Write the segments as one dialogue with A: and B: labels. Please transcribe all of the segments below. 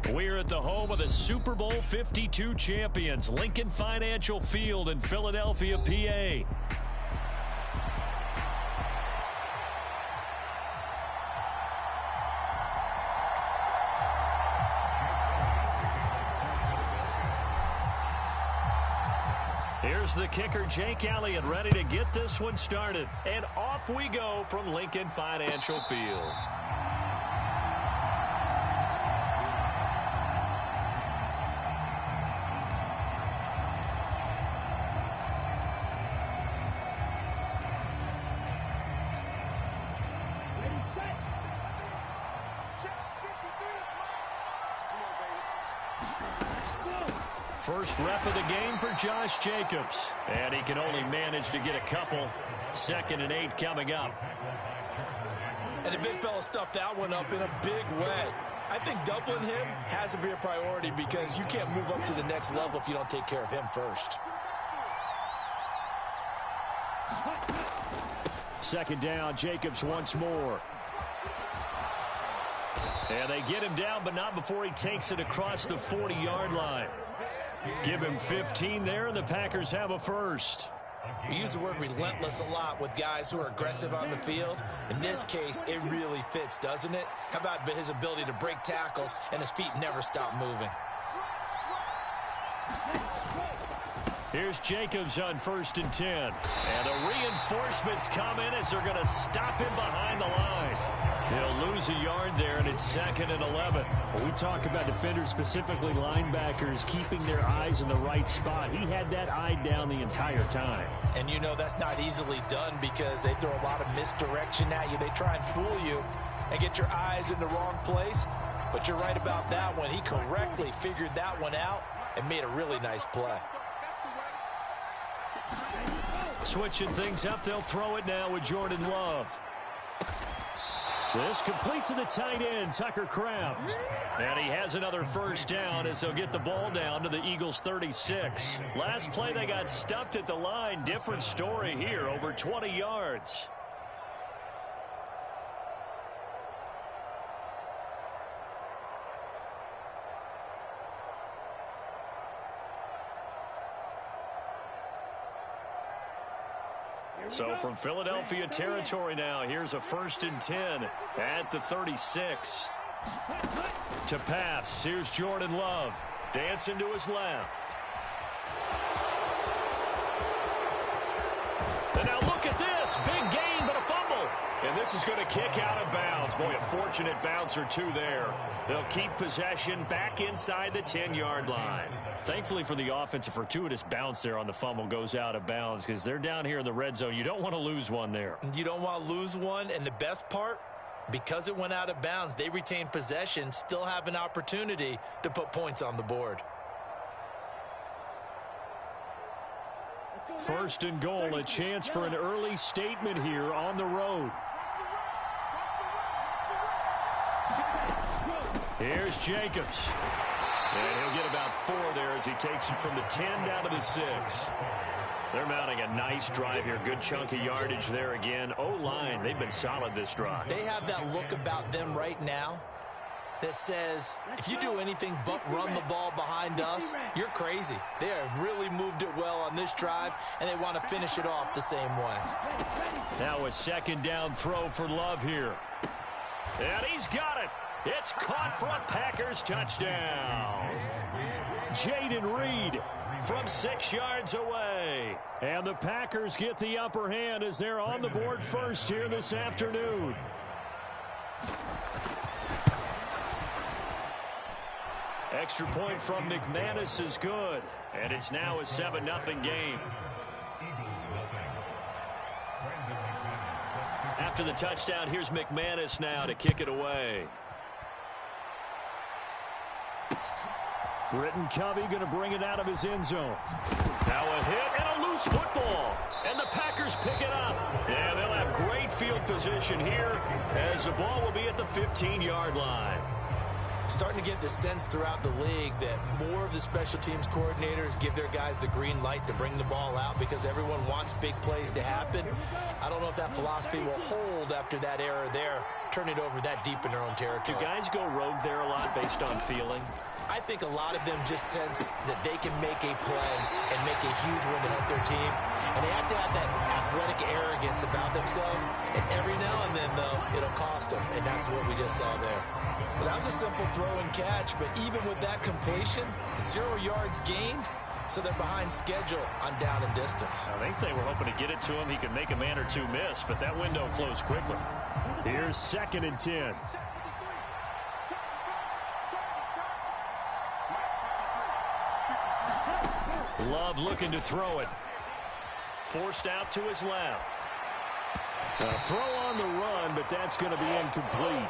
A: We're at the home of the Super Bowl 52 champions, Lincoln Financial Field in Philadelphia, PA. Here's the kicker, Jake Elliott, ready to get this one started. And off we go from Lincoln Financial Field. First rep of the game for Josh Jacobs. And he can only manage to get a couple. 2nd and 8 coming up.
B: And the big fella stuffed that one up in a big way. I think doubling him has to be a priority because you can't move up to the next level if you don't take care of him first.
A: 2nd down, Jacobs once more. And they get him down, but not before he takes it across the 40-yard line. Give him 15 there, and the Packers have a first.
B: We use the word relentless a lot with guys who are aggressive on the field. In this case, it really fits, doesn't it? How about his ability to break tackles and his feet never stop moving?
A: Here's Jacobs on 1st and 10. And the reinforcements come in as they're going to stop him behind the line. He'll lose a yard there, and it's 2nd and 11.
C: When we talk about defenders, specifically linebackers, keeping their eyes in the right spot, he had that eye down the entire time.
B: And you know that's not easily done because they throw a lot of misdirection at you. They try and fool you and get your eyes in the wrong place. But you're right about that one. He correctly figured that one out and made a really nice play.
A: Switching things up, they'll throw it now with Jordan Love. This complete to the tight end, Tucker Kraft. And he has another first down as they'll get the ball down to the Eagles' 36. Last play, they got stuffed at the line. Different story here, over 20 yards. So from Philadelphia territory now, here's a 1st and 10 at the 36. To pass, here's Jordan Love. Dancing to his left. And now look at this. Big gain, but a fumble. And this is going to kick out of bounds. Boy, a fortunate bounce or two there. They'll keep possession back inside the 10-yard line. Thankfully for the offense, a fortuitous bounce there on the fumble goes out of bounds because they're down here in the red zone. You don't want to lose one there.
B: You don't want to lose one, and the best part, because it went out of bounds, they retain possession, still have an opportunity to put points on the board.
A: 1st and goal, a chance for an early statement here on the road. Here's Jacobs. And he'll get about 4 there as he takes it from the 10 down to the 6. They're mounting a nice drive here. Good chunk of yardage there again. O-line, they've been solid this drive.
B: They have that look about them right now that says, if you do anything but run the ball behind us, you're crazy. They have really moved it well on this drive, and they want to finish it off the same way.
A: Now a 2nd down throw for Love here. And he's got it. It's caught for a Packers touchdown. Jaden Reed from 6 yards away. And the Packers get the upper hand as they're on the board first here this afternoon. Extra point from McManus is good. And it's now a 7-0 game. After the touchdown, here's McManus now to kick it away. Britton Covey going to bring it out of his end zone. Now a hit and a loose football. And the Packers pick it up. Yeah, they'll have great field position here as the ball will be at the 15-yard line.
B: Starting to get the sense throughout the league that more of the special teams coordinators give their guys the green light to bring the ball out because everyone wants big plays to happen. I don't know if that philosophy will hold after that error there, turn it over that deep in their own territory.
A: Do guys go rogue there a lot based on feeling?
B: I think a lot of them just sense that they can make a play and make a huge one to help their team. And they have to have that athletic arrogance about themselves. And every now and then, though, it'll cost them. And that's what we just saw there. Well, that was a simple throw and catch. But even with that completion, 0 yards gained. So they're behind schedule on down and distance.
A: I think they were hoping to get it to him. He could make a man or two miss. But that window closed quickly. Here's 2nd and 10. Love looking to throw it. Forced out to his left. A throw on the run, but that's going to be incomplete.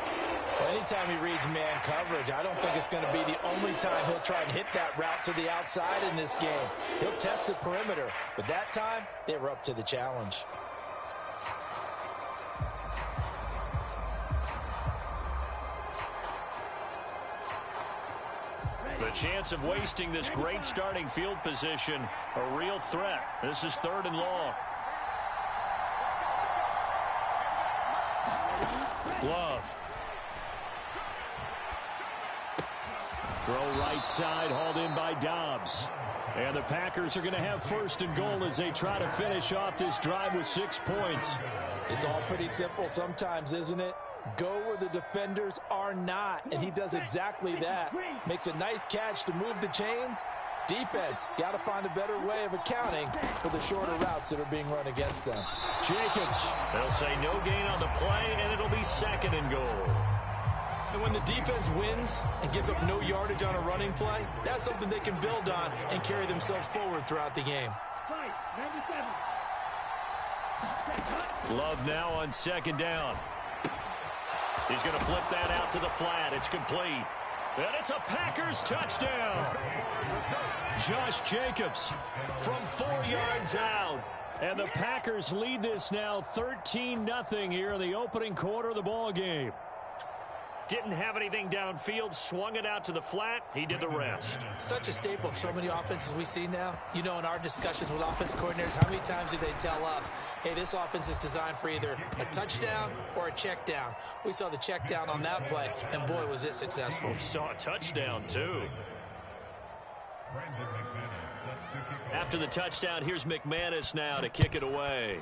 B: Anytime he reads man coverage, I don't think it's going to be the only time he'll try and hit that route to the outside in this game. He'll test the perimeter, but that time, they were up to the challenge.
A: The chance of wasting this great starting field position, a real threat. This is 3rd and long. Love. Throw right side, hauled in by Dobbs. And the Packers are going to have 1st and goal as they try to finish off this drive with 6 points.
B: It's all pretty simple sometimes, isn't it? Go where the defenders are not, and he does exactly that. Makes a nice catch to move the chains. Defense, got to find a better way of accounting for the shorter routes that are being run against them.
A: Jacobs, they'll say no gain on the play, and it'll be 2nd and goal.
B: And when the defense wins and gives up no yardage on a running play, that's something they can build on and carry themselves forward throughout the game.
A: Love now on 2nd down. He's going to flip that out to the flat. It's complete. And it's a Packers touchdown. Josh Jacobs from 4 yards out. And the Packers lead this now 13-0 here in the opening quarter of the ball game. Didn't have anything downfield, swung it out to the flat. He did the rest.
B: Such a staple of so many offenses we see now. You know, in our discussions with offense coordinators, how many times do they tell us, hey, this offense is designed for either a touchdown or a check down. We saw the check down on that play, and boy, was it successful.
A: We saw a touchdown, too. After the touchdown, here's McManus now to kick it away.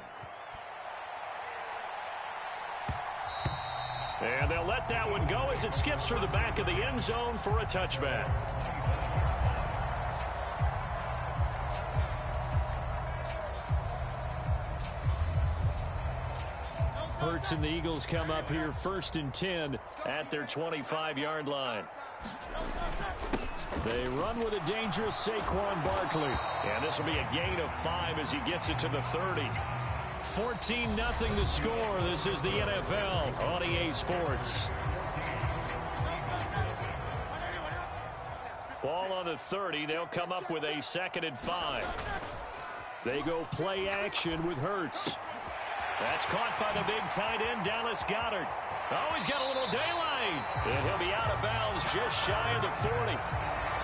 A: And they'll let that one go as it skips through the back of the end zone for a touchback. Hurts and the Eagles come up here 1st and 10 at their 25-yard line. They run with a dangerous Saquon Barkley. And this will be a gain of 5 as he gets it to the 30. 14-0 the score. This is the NFL on EA Sports. Ball on the 30. They'll come up with a 2nd and 5. They go play action with Hurts. That's caught by the big tight end, Dallas Goedert. Oh, he's got a little daylight. And he'll be out of bounds just shy of the 40.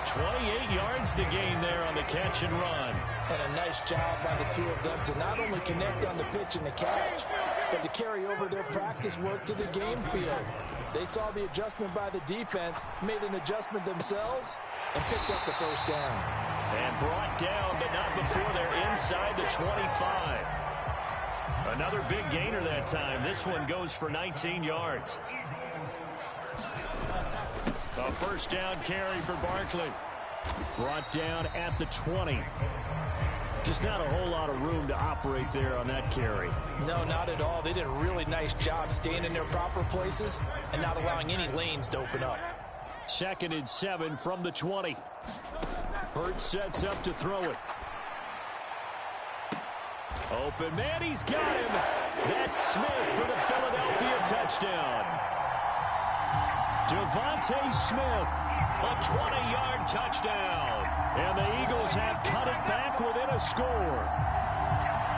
A: 28 yards the gain there on the catch and run.
B: And a nice job by the two of them to not only connect on the pitch and the catch, but to carry over their practice work to the game field. They saw the adjustment by the defense, made an adjustment themselves, and picked up the 1st down.
A: And brought down, but not before they're inside the 25. Another big gainer that time. This one goes for 19 yards. A 1st down carry for Barkley. Brought down at the 20. Just not a whole lot of room to operate there on that carry.
B: No, not at all. They did a really nice job staying in their proper places and not allowing any lanes to open up.
A: 2nd and 7 from the 20. Hurts sets up to throw it. Open man, he's got him. That's Smith for the Philadelphia touchdown. Devontae Smith, a 20-yard touchdown. And the Eagles have cut it back within a score.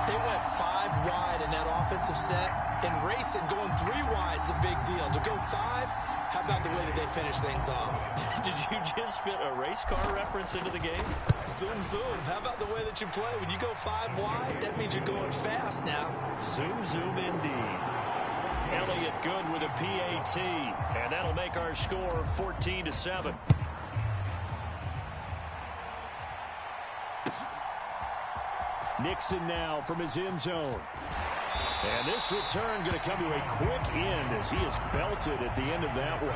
B: They went 5 wide in that offensive set, In racing, going 3 wide's a big deal. To go 5, how about the way that they finish things off?
A: Did you just fit a race car reference into the game?
B: Zoom, zoom. How about the way that you play? When you go 5 wide, that means you're going fast now.
A: Zoom, zoom indeed. Elliott good with a PAT, and that'll make our score 14-7. Nixon now from his end zone. And this return going to come to a quick end as he is belted at the end of that one.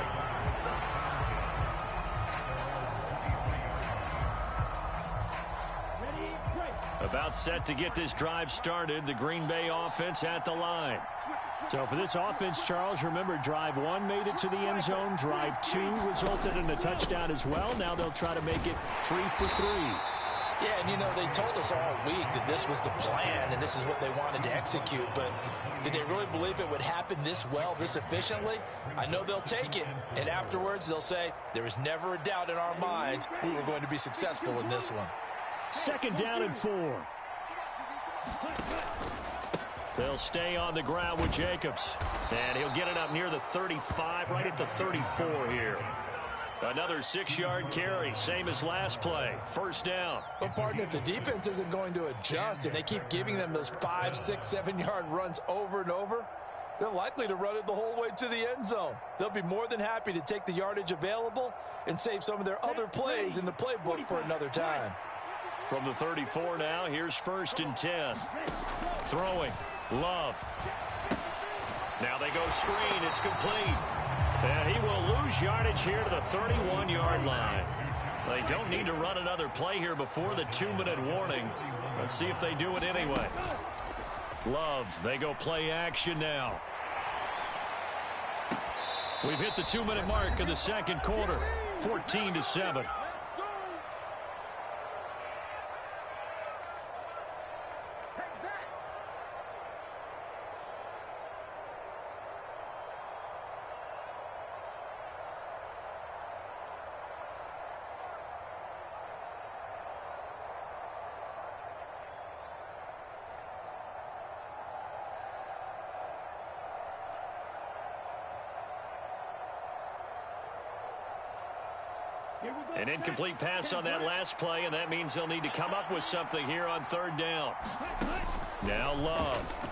A: About set to get this drive started. The Green Bay offense at the line. So for this offense, Charles, remember, drive 1 made it to the end zone. Drive 2 resulted in a touchdown as well. Now they'll try to make it 3 for 3.
B: Yeah, and you know, they told us all week that this was the plan and this is what they wanted to execute, but did they really believe it would happen this well, this efficiently? I know they'll take it, and afterwards they'll say, there was never a doubt in our minds we were going to be successful in this one.
C: 2nd down and 4.
A: They'll stay on the ground with Jacobs, and he'll get it up near the 35, right at the 34 here. Another 6-yard carry, same as last play. 1st down.
B: Well, partner, if the defense isn't going to adjust and they keep giving them those 5, 6, 7-yard runs over and over, they're likely to run it the whole way to the end zone. They'll be more than happy to take the yardage available and save some of their other plays in the playbook for another time.
A: From the 34 now, here's 1st and 10. Throwing, Love. Now they go screen, it's complete. And he will lose yardage here to the 31-yard line. They don't need to run another play here before the 2-minute warning. Let's see if they do it anyway. Love, they go play action now. We've hit the 2-minute mark in the 2nd quarter. 14-7. An incomplete pass on that last play, and that means they'll need to come up with something here on 3rd down. Now Love.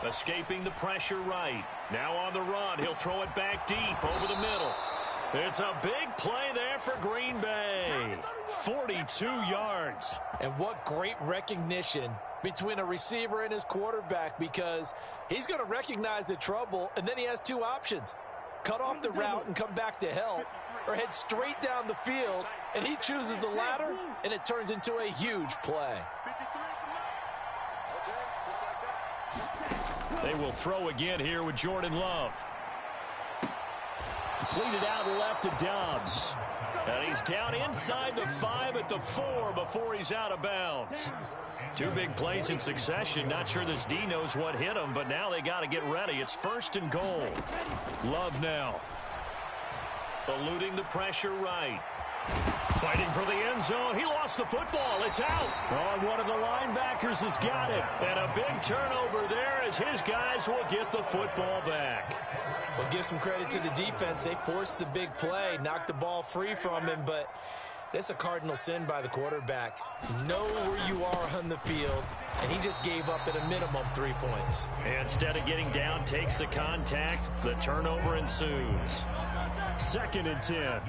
A: Escaping the pressure right. Now on the run. He'll throw it back deep over the middle. It's a big play there for Green Bay. 42 yards.
B: And what great recognition between a receiver and his quarterback, because he's going to recognize the trouble, and then he has 2 options. Cut off the route and come back to help, or head straight down the field, and he chooses the latter, and it turns into a huge play.
A: They will throw again here with Jordan Love. Completed out left to Dobbs. And he's down inside the 5 at the 4 before he's out of bounds. 2 big plays in succession. Not sure this D knows what hit him, but now they got to get ready. It's 1st and goal. Love now. Eluding the pressure right. Fighting for the end zone. He lost the football. It's out. Oh, and one of the linebackers has got it. And a big turnover there as his guys will get the football back.
B: Well, give some credit to the defense. They forced the big play, knocked the ball free from him, but that's a cardinal sin by the quarterback. Know where you are on the field, and he just gave up at a minimum 3 points.
A: Instead of getting down, takes the contact. The turnover ensues. 2nd and 10.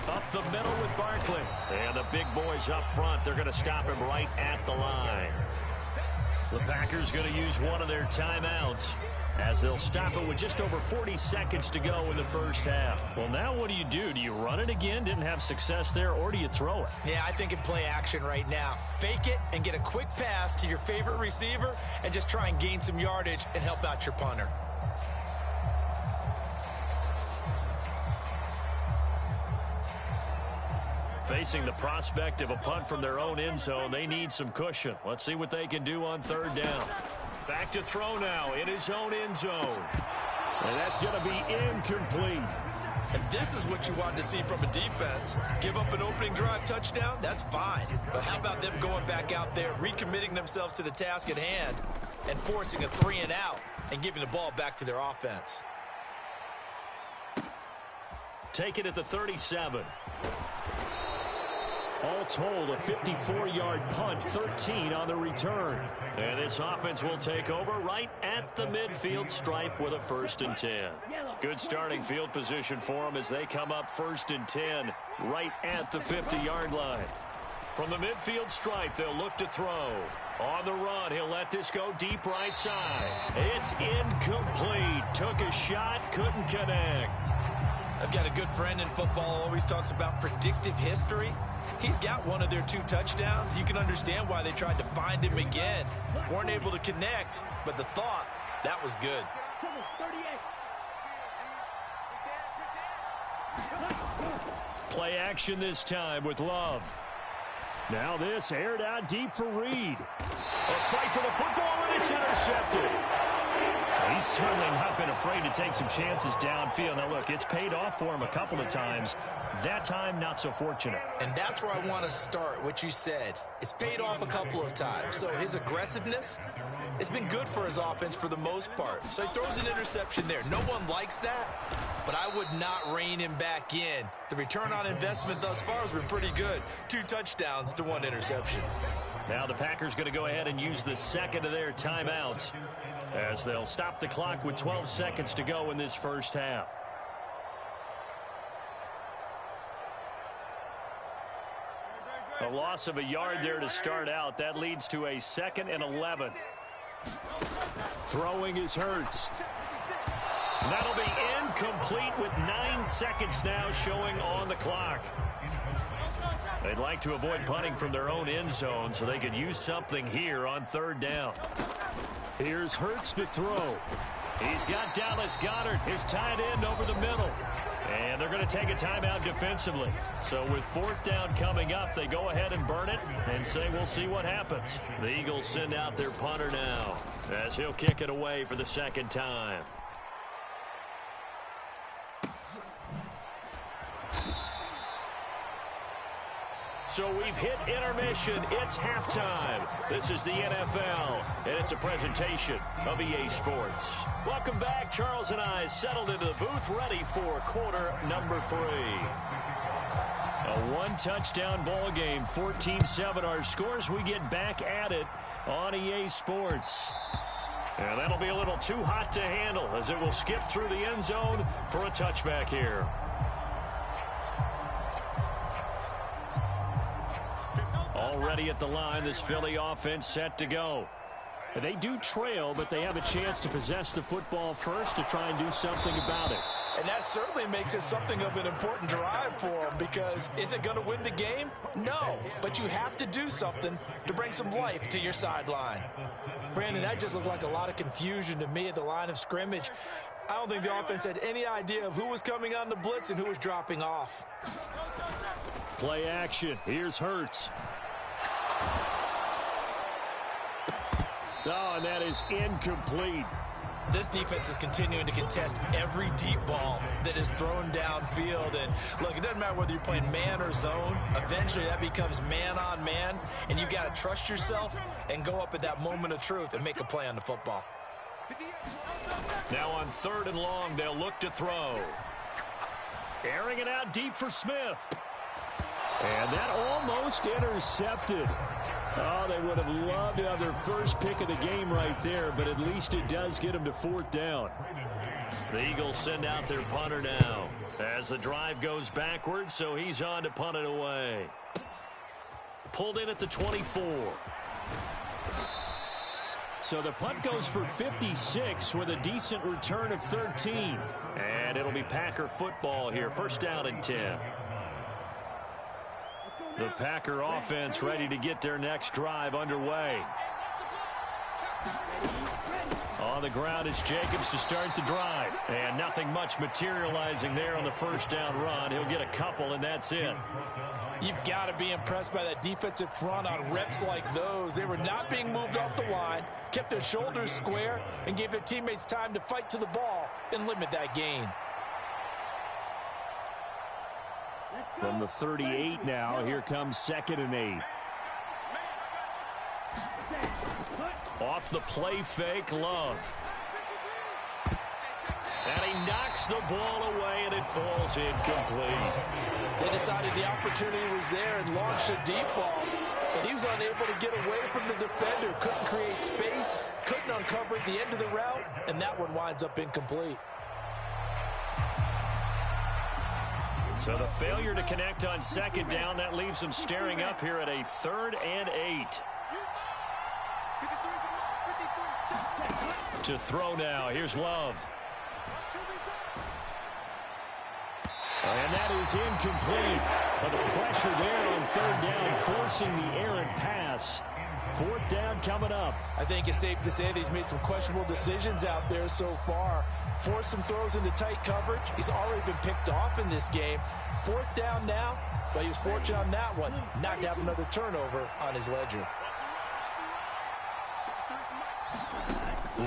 A: Up the middle with Barkley. And the big boys up front. They're going to stop him right at the line. The Packers going to use one of their timeouts as they'll stop it with just over 40 seconds to go in the 1st half. Well, now what do? Do you run it again? Didn't have success there, or do you throw it?
B: Yeah, I think in play action right now. Fake it and get a quick pass to your favorite receiver and just try and gain some yardage and help out your punter.
A: Facing the prospect of a punt from their own end zone, they need some cushion. Let's see what they can do on 3rd down. Back to throw now in his own end zone.
C: And that's going to be incomplete.
B: And this is what you want to see from a defense. Give up an opening drive touchdown, that's fine. But how about them going back out there, recommitting themselves to the task at hand, and forcing a 3-and-out and giving the ball back to their offense?
A: Take it at the 37.
C: All told, a 54-yard punt, 13 on the return.
A: And this offense will take over right at the midfield stripe with a 1st and 10. Good starting field position for them as they come up 1st and 10 right at the 50-yard line. From the midfield stripe, they'll look to throw. On the run, he'll let this go deep right side. It's incomplete. Took a shot, couldn't connect.
B: I've got a good friend in football, always talks about predictive history. He's got one of their 2 touchdowns. You can understand why they tried to find him again. Weren't able to connect, but the thought, that was good.
A: Play action this time with Love.
C: Now this aired out deep for Reed.
A: A fight for the football, and it's intercepted.
C: He's certainly not been afraid to take some chances downfield. Now, look, it's paid off for him a couple of times. That time, not so fortunate.
B: And that's where I want to start, what you said. It's paid off a couple of times. So his aggressiveness has been good for his offense for the most part. So he throws an interception there. No one likes that, but I would not rein him back in. The return on investment thus far has been pretty good. 2 touchdowns to 1 interception.
A: Now the Packers going to go ahead and use the second of their timeouts, as they'll stop the clock with 12 seconds to go in this first half. A loss of a yard there to start out. That leads to a 2nd and 11.
C: Throwing is Hurts.
A: That'll be incomplete with 9 seconds now showing on the clock. They'd like to avoid punting from their own end zone so they could use something here on 3rd down.
C: Here's Hurts to throw.
A: He's got Dallas Goedert, his tight end, over the middle. And they're going to take a timeout defensively. So with 4th down coming up, they go ahead and burn it and say we'll see what happens. The Eagles send out their punter now as he'll kick it away for the 2nd time. So we've hit intermission. It's halftime. This is the NFL, and it's a presentation of EA Sports. Welcome back. Charles and I settled into the booth, ready for quarter number 3. A 1-touchdown ball game, 14-7 our scores. We get back at it on EA Sports. And that'll be a little too hot to handle as it will skip through the end zone for a touchback here. Already at the line, this Philly offense set to go.
C: They do trail, but they have a chance to possess the football first to try and do something about it.
B: And that certainly makes it something of an important drive for them, because is it going to win the game? No, but you have to do something to bring some life to your sideline. Brandon, that just looked like a lot of confusion to me at the line of scrimmage. I don't think the offense had any idea of who was coming on the blitz and who was dropping off.
C: Play action. Here's Hurts. Oh, and that is incomplete.
B: This defense is continuing to contest every deep ball that is thrown downfield. And look, it doesn't matter whether you're playing man or zone. Eventually that becomes man on man, and you got to trust yourself and go up at that moment of truth and make a play on the football.
A: Now on 3rd and long, they'll look to throw. Airing it out deep for Smith.
C: And that almost intercepted. Oh, they would have loved to have their first pick of the game right there, but at least it does get them to 4th down.
A: The Eagles send out their punter now as the drive goes backwards, so he's on to punt it away. Pulled in at the 24.
C: So the punt goes for 56 with a decent return of 13.
A: And it'll be Packer football here. 1st down and 10. The Packer offense ready to get their next drive underway. On the ground is Jacobs to start the drive. And nothing much materializing there on the 1st down run. He'll get a couple, and that's it.
B: You've got to be impressed by that defensive front on reps like those. They were not being moved off the line, kept their shoulders square, and gave their teammates time to fight to the ball and limit that gain.
C: From the 38 now, here comes 2nd and 8.
A: Off the play fake, Love. And he knocks the ball away, and it falls incomplete.
B: They decided the opportunity was there and launched a deep ball, but he was unable to get away from the defender. Couldn't create space, couldn't uncover at the end of the route, and that one winds up incomplete.
A: So the failure to connect on 2nd down, that leaves them staring up here at a 3rd and 8. To throw now, here's Love.
C: And that is incomplete. But the pressure there on 3rd down, forcing the errant pass. 4th down coming up.
B: I think it's safe to say that he's made some questionable decisions out there so far. Forced some throws into tight coverage. He's already been picked off in this game. 4th down now, but he was fortunate on that one not to have another turnover on his ledger.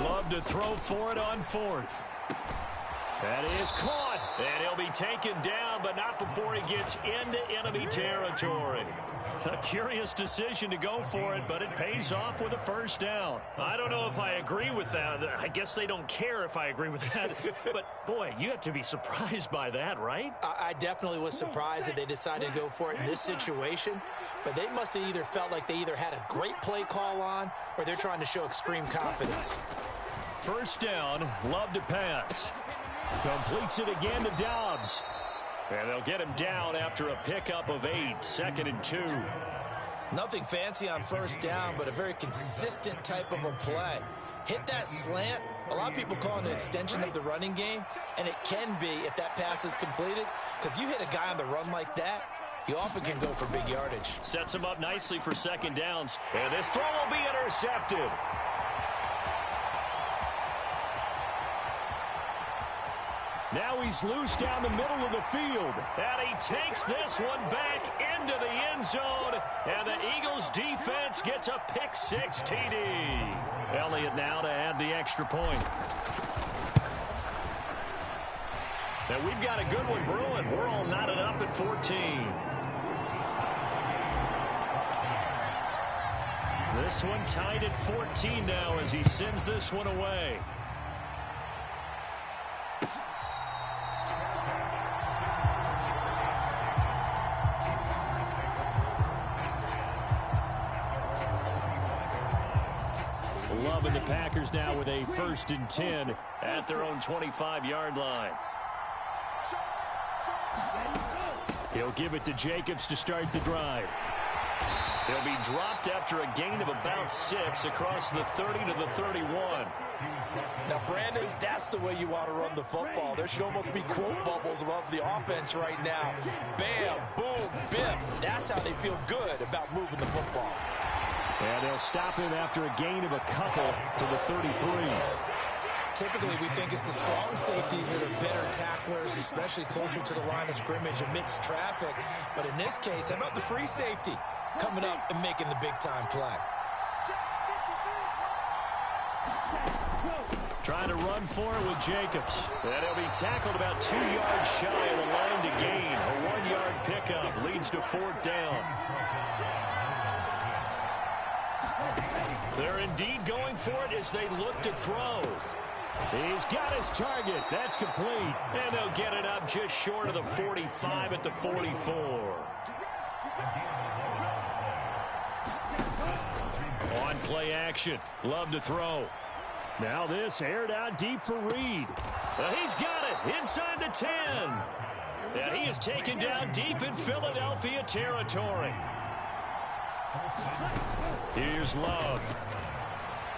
A: Love to throw for it on 4th. That is caught, and he'll be taken down, but not before he gets into enemy territory. A curious decision to go for it, but it pays off with a 1st down. I don't know if I agree with that. I guess they don't care if I agree with that. But, boy, you have to be surprised by that, right?
B: I definitely was surprised that they decided to go for it in this situation, but they must have either felt like they either had a great play call on or they're trying to show extreme confidence.
A: 1st down, Love to pass.
C: Completes it again to Dobbs.
A: And they'll get him down after a pickup of 8, 2nd and 2.
B: Nothing fancy on 1st down, but a very consistent type of a play. Hit that slant. A lot of people call it an extension of the running game, and it can be if that pass is completed, because you hit a guy on the run like that, you often can go for big yardage.
A: Sets him up nicely for 2nd downs. And this throw will be intercepted.
C: Now he's loose down the middle of the field.
A: And he takes this one back into the end zone. And the Eagles defense gets a pick-6 TD. Elliott now to add the extra point. Now we've got a good one brewing. We're all knotted up at 14. This one tied at 14 now as he sends this one away.
C: Love and the Packers now with a 1st and 10 at their own 25-yard line. He'll give it to Jacobs to start the drive.
A: He'll be dropped after a gain of about 6 across the 30 to the 31.
B: Now, Brandon, that's the way you want to run the football. There should almost be quote bubbles above the offense right now. Bam, boom, biff. That's how they feel good about moving the football.
C: And they'll stop him after a gain of a couple to the 33.
B: Typically, we think it's the strong safeties that are better tacklers, especially closer to the line of scrimmage amidst traffic. But in this case, how about the free safety coming up and making the big-time play?
A: Trying to run for it with Jacobs. And he'll be tackled about 2 yards shy of the line to gain. A 1-yard pickup leads to 4th down. They're indeed going for it as they look to throw.
C: He's got his target. That's complete.
A: And they'll get it up just short of the 45 at the 44. On play action. Love to throw.
C: Now this aired out deep for Reed.
A: He's got it inside the 10. And he is taken down deep in Philadelphia territory. Here's Love.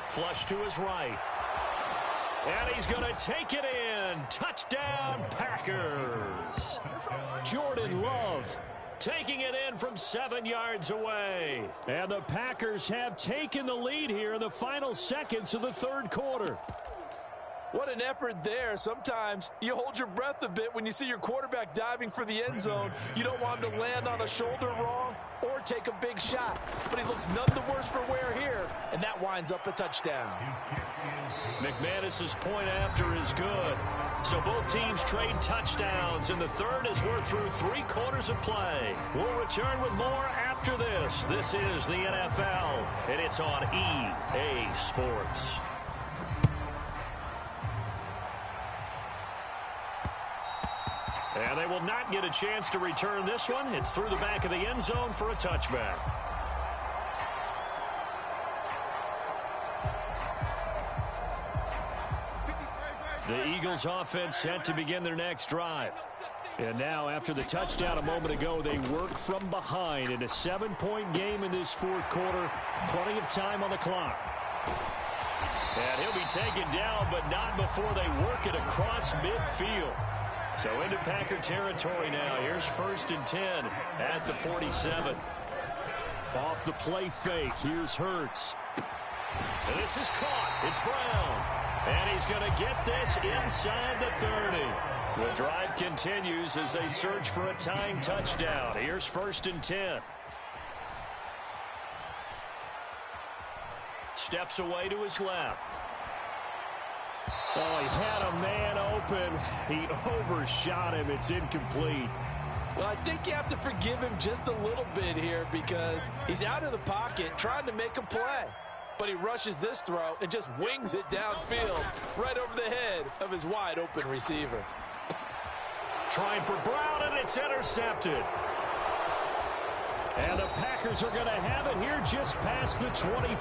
A: Flush to his right. And he's going to take it in. Touchdown, Packers. Jordan Love taking it in from 7 yards away.
C: And the Packers have taken the lead here in the final seconds of the 3rd quarter.
B: What an effort there. Sometimes you hold your breath a bit when you see your quarterback diving for the end zone. You don't want him to land on a shoulder wrong or or take a big shot. But he looks none the worse for wear here, and that winds up a touchdown.
A: McManus's point after is good. So both teams trade touchdowns, and the third as we're through 3 quarters of play. We'll return with more after this. This is the NFL, and it's on EA Sports. And they will not get a chance to return this one. It's through the back of the end zone for a touchback. The Eagles offense set to begin their next drive. And now after the touchdown a moment ago, they work from behind in a 7-point game in this fourth quarter. Plenty of time on the clock. And he'll be taken down, but not before they work it across midfield. So into Packer territory now. Here's 1st and 10 at the 47. Off the play fake. Here's Hurts. And this is caught. It's Brown. And he's going to get this inside the 30. The drive continues as they search for a tying touchdown. Here's 1st and 10. Steps away to his left.
C: Oh, he had a man open. He overshot him. It's incomplete.
B: Well, I think you have to forgive him just a little bit here because he's out of the pocket trying to make a play. But he rushes this throw and just wings it downfield right over the head of his wide-open receiver.
A: Trying for Brown, and it's intercepted.
C: And the Packers are going to have it here just past the 25.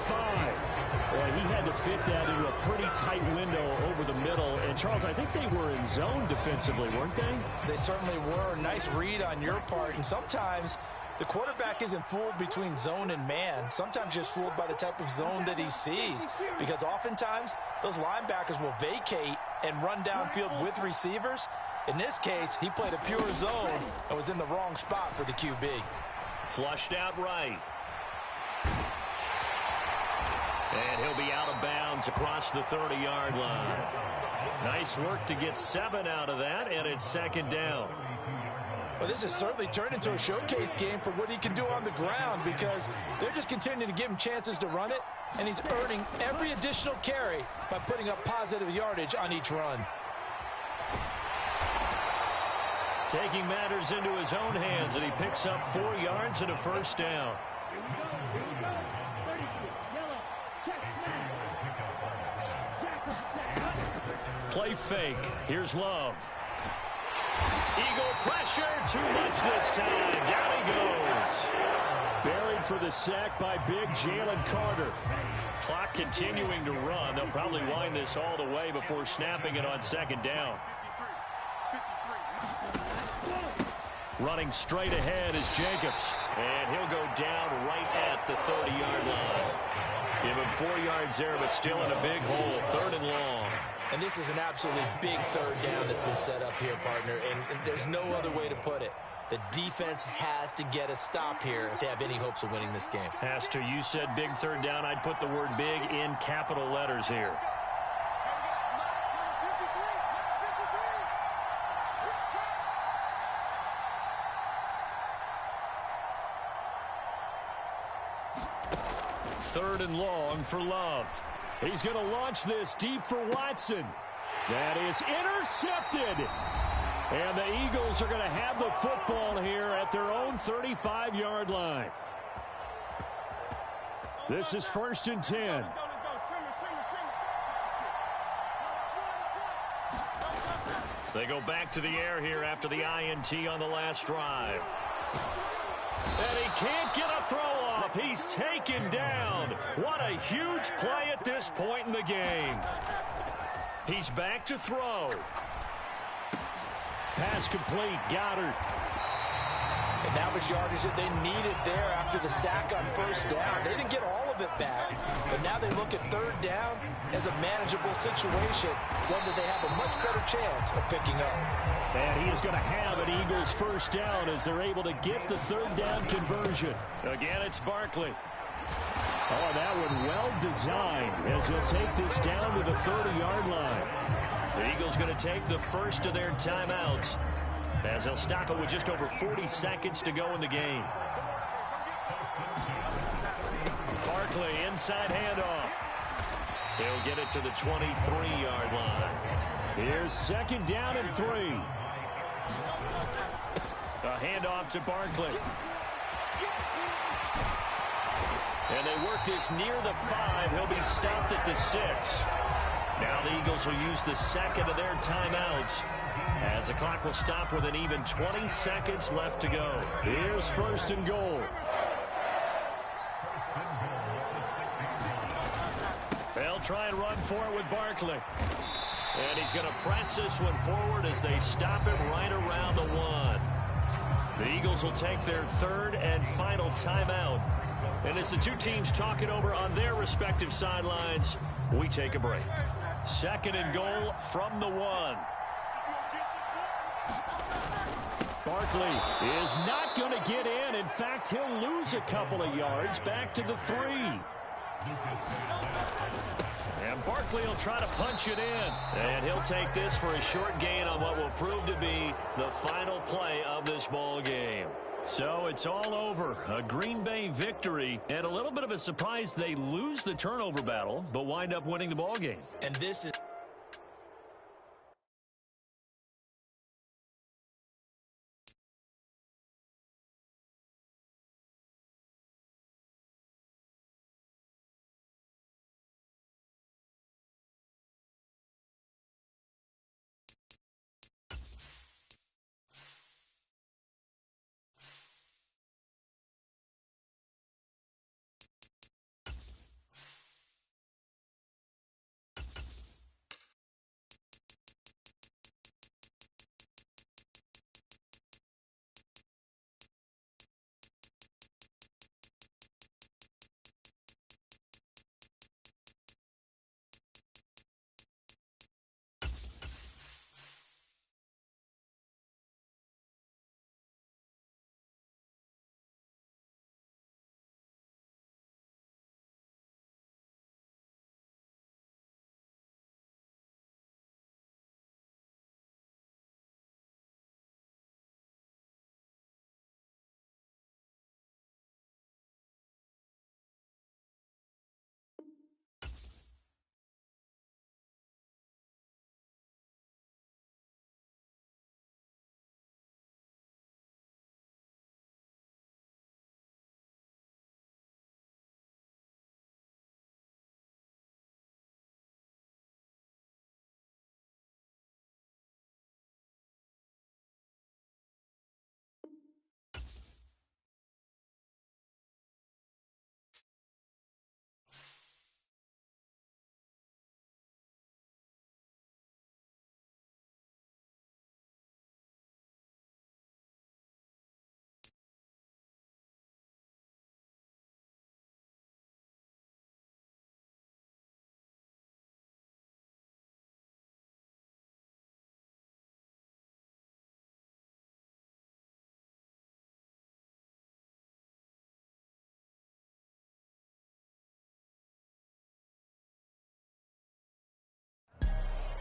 C: Boy, he had to fit that into a pretty tight window over the middle. And, Charles, I think they were in zone defensively, weren't they?
B: They certainly were. Nice read on your part. And sometimes the quarterback isn't fooled between zone and man. Sometimes just fooled by the type of zone that he sees. Because oftentimes those linebackers will vacate and run downfield with receivers. In this case, he played a pure zone and was in the wrong spot for the QB.
A: Flushed out right. And he'll be out of bounds across the 30-yard line. Nice work to get 7 out of that, and it's 2nd down.
B: Well, this has certainly turned into a showcase game for what he can do on the ground because they're just continuing to give him chances to run it, and he's earning every additional carry by putting up positive yardage on each run.
A: Taking matters into his own hands, and he picks up 4 yards and a 1st down. Play fake. Here's Love. Eagle pressure. Too much this time. Down he goes.
C: Buried for the sack by big Jalen Carter.
A: Clock continuing to run. They'll probably wind this all the way before snapping it on 2nd down. Running straight ahead is Jacobs. And he'll go down right at the 30-yard line. Give him 4 yards there, but still in a big hole. 3rd and long.
B: And this is an absolutely big 3rd down that's been set up here, partner. And there's no other way to put it. The defense has to get a stop here if they have any hopes of winning this game.
A: Has to. You said big 3rd down. I'd put the word big in capital letters here. Third and long for Love.
C: He's going to launch this deep for Watson. That is intercepted. And the Eagles are going to have the football here at their own 35-yard line. This is 1st and 10.
A: They go back to the air here after the INT on the last drive. And he can't get a throw off. He's taken down. What a huge play at this point in the game. He's back to throw.
C: Pass complete. Goddard.
B: And that was yardage that they needed there after the sack on 1st down. They didn't get all of it back, but now they look at 3rd down as a manageable situation, one that they have a much better chance of picking up.
C: And he is going to have an Eagles 1st down as they're able to get the 3rd down conversion.
A: Again, it's Barkley.
C: Oh, that one well designed as he'll take this down to the 30-yard line.
A: The Eagles going to take the first of their timeouts as they'll stop it with just over 40 seconds to go in the game. Barkley, inside handoff. He'll get it to the 23-yard line.
C: Here's 2nd down and 3.
A: A handoff to Barkley. And they work this near the 5. He'll be stopped at the 6. Now the Eagles will use the 2nd of their timeouts, as the clock will stop with an even 20 seconds left to go.
C: Here's 1st and goal.
A: They'll try and run for it with Barkley. And he's going to press this one forward as they stop him right around the 1. The Eagles will take their 3rd and final timeout. And as the two teams talk it over on their respective sidelines, we take a break. 2nd and goal from the 1.
C: Barkley is not going to get in. In fact, he'll lose a couple of yards back to the 3.
A: And Barkley will try to punch it in. And he'll take this for a short gain on what will prove to be the final play of this ball game. So it's all over. A Green Bay victory, and a little bit of a surprise they lose the turnover battle, but wind up winning the ball game.
B: And this is...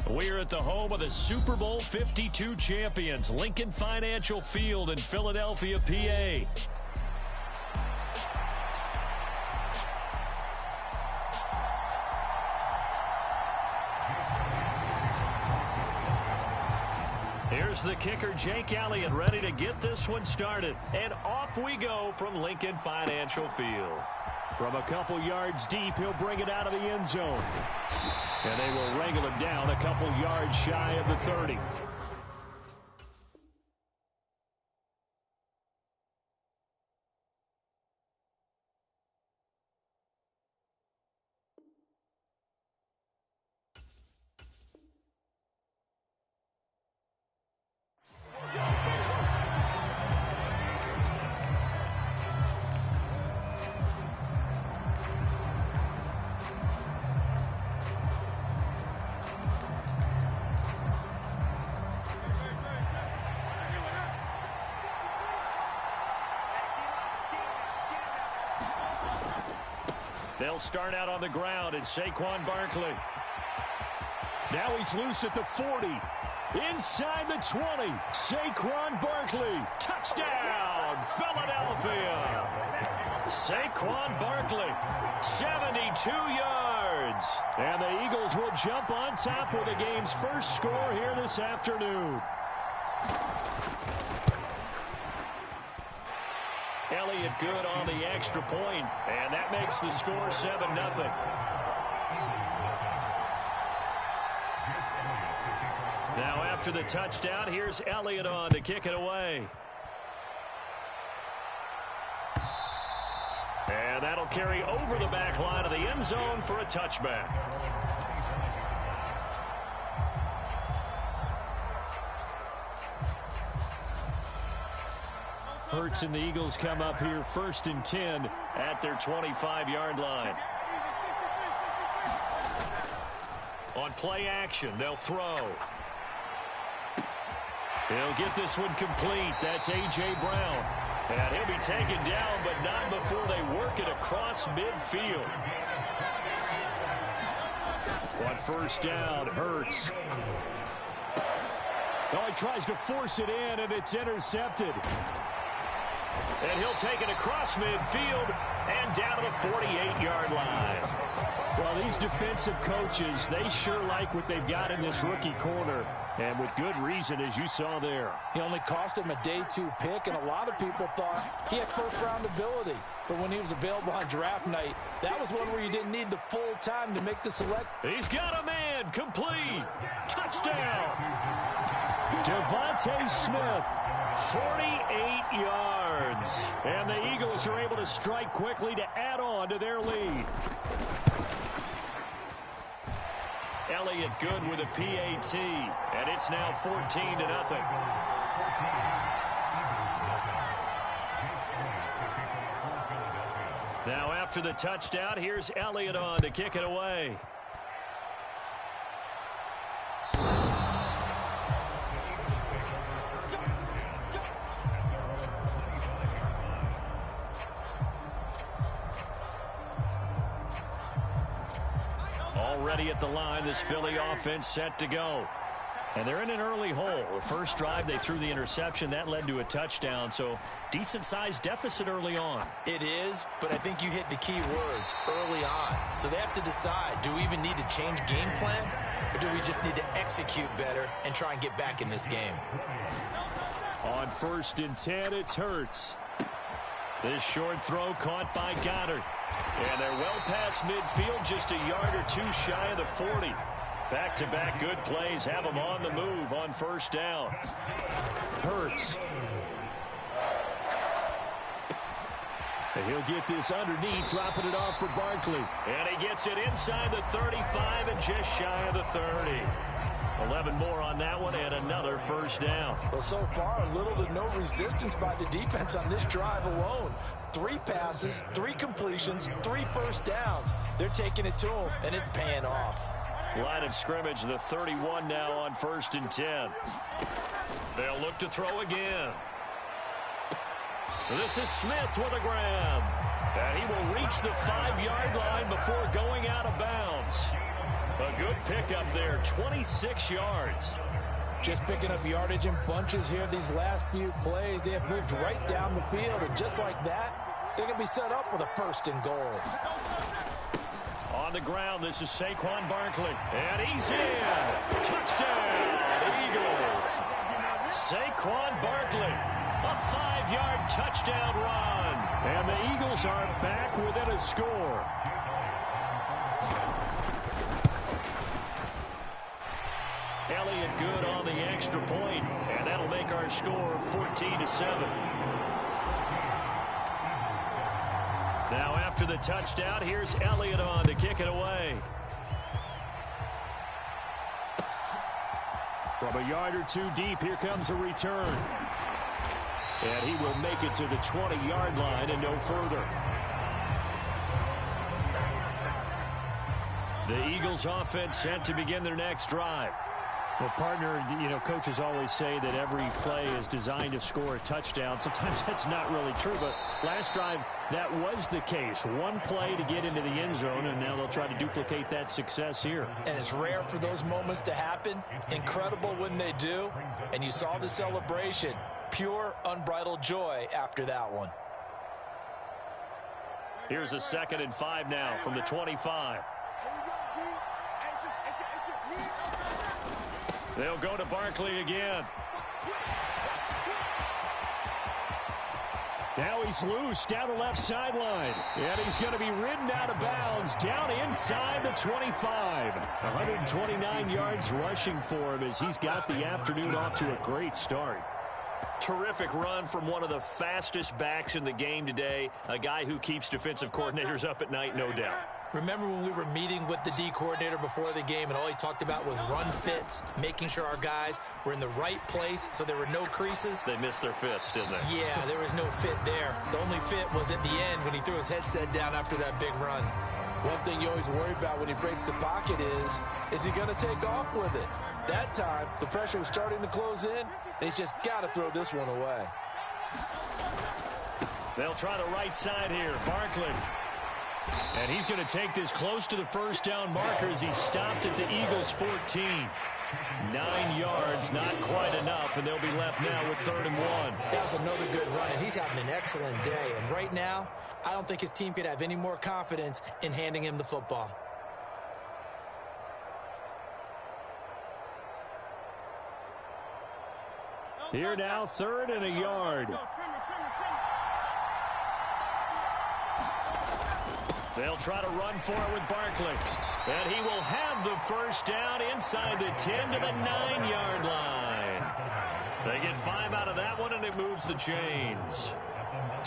A: We're at the home of the Super Bowl 52 champions, Lincoln Financial Field in Philadelphia, PA. Here's the kicker, Jake Elliott, ready to get this one started. And off we go from Lincoln Financial Field.
C: From a couple yards deep, he'll bring it out of the end zone. And they will wrangle him down a couple yards shy of the 30.
A: They'll start out on the ground, and Saquon Barkley.
C: Now he's loose at the 40. Inside the 20. Saquon Barkley.
A: Touchdown, Philadelphia. Saquon Barkley, 72 yards.
C: And the Eagles will jump on top with the game's first score here this afternoon.
A: Elliott good on the extra point, and that makes the score 7-0. Now after the touchdown, here's Elliott on to kick it away. And that'll carry over the back line of the end zone for a touchback.
C: Hurts and the Eagles come up here 1st and 10
A: at their 25-yard line. On play action, they'll throw. He'll get this one complete. That's A.J. Brown. And he'll be taken down, but not before they work it across midfield.
C: On 1st down, Hurts. Oh, he tries to force it in, and it's intercepted.
A: And he'll take it across midfield and down to the 48-yard line.
C: Well, these defensive coaches, they sure like what they've got in this rookie corner. And with good reason, as you saw there.
B: He only cost him a day 2 pick, and a lot of people thought he had first-round ability. But when he was available on draft night, that was one where you didn't need the full time to make the select.
A: He's got a man. Complete. Touchdown.
C: Devontae Smith.
A: 48 yards.
C: And the Eagles are able to strike quickly to add on to their lead.
A: Elliott good with a PAT, and it's now 14-0. Now after the touchdown, here's Elliott on to kick it away. Already at the line, this Philly offense set to go. And they're in an early hole. The first drive, they threw the interception. That led to a touchdown, so decent-sized deficit early on.
B: It is, but I think you hit the key words, early on. So they have to decide, do we even need to change game plan, or do we just need to execute better and try and get back in this game?
C: On 1st and 10, it's Hurts.
A: This short throw caught by Goddard. And they're well past midfield, just a yard or two shy of the 40. Back-to-back good plays have them on the move on 1st down.
C: Hurts. And he'll get this underneath, dropping it off for Barkley.
A: And he gets it inside the 35 and just shy of the 30. 11 more on that one and another 1st down.
B: Well, so far, little to no resistance by the defense on this drive alone. 3 passes, 3 completions, 3 first downs. They're taking it to him, and it's paying off.
A: Line of scrimmage, the 31 now on 1st and 10. They'll look to throw again. This is Smith with a grab. And he will reach the 5-yard line before going out of bounds. A good pickup there, 26 yards.
B: Just picking up yardage in bunches here these last few plays. They have moved right down the field, and just like that, they're going to be set up with a 1st and goal.
A: On the ground, this is Saquon Barkley. And he's in. Touchdown, Eagles. Saquon Barkley, a 5-yard touchdown run.
C: And the Eagles are back within a score.
A: Elliott good on the extra point, and that'll make our score 14-7. Now after the touchdown, here's Elliott on to kick it away.
C: From a yard or two deep, here comes a return. And he will make it to the 20-yard line and no further.
A: The Eagles offense set to begin their next drive.
C: Well, partner, you know, coaches always say that every play is designed to score a touchdown. Sometimes that's not really true, but last drive, that was the case. One play to get into the end zone, and now they'll try to duplicate that success here.
B: And it's rare for those moments to happen. Incredible when they do. And you saw the celebration. Pure, unbridled joy after that one.
A: Here's a 2nd and 5 now from the 25. They'll go to Barkley again.
C: Now he's loose down the left sideline. And he's going to be ridden out of bounds down inside the 25. 129 yards rushing for him as he's got the afternoon off to a great start.
A: Terrific run from one of the fastest backs in the game today. A guy who keeps defensive coordinators up at night, no doubt.
B: Remember when we were meeting with the D coordinator before the game and all he talked about was run fits, making sure our guys were in the right place so there were no creases?
A: They missed their fits, didn't they?
B: Yeah, there was no fit there. The only fit was at the end when he threw his headset down after that big run.
D: One thing you always worry about when he breaks the pocket is he going to take off with it? That time, the pressure was starting to close in. He's just got to throw this one away.
A: They'll try the right side here. Barkley.
C: And he's going to take this close to the first down marker as he stopped at the Eagles' 14. 9 yards, not quite enough, and they'll be left now with 3rd and 1.
B: That was another good run, and he's having an excellent day. And right now, I don't think his team could have any more confidence in handing him the football.
C: Here now, 3rd and a yard.
A: They'll try to run for it with Barkley. And he will have the first down inside the 10 to the 9-yard line. They get 5 out of that one, and it moves the chains.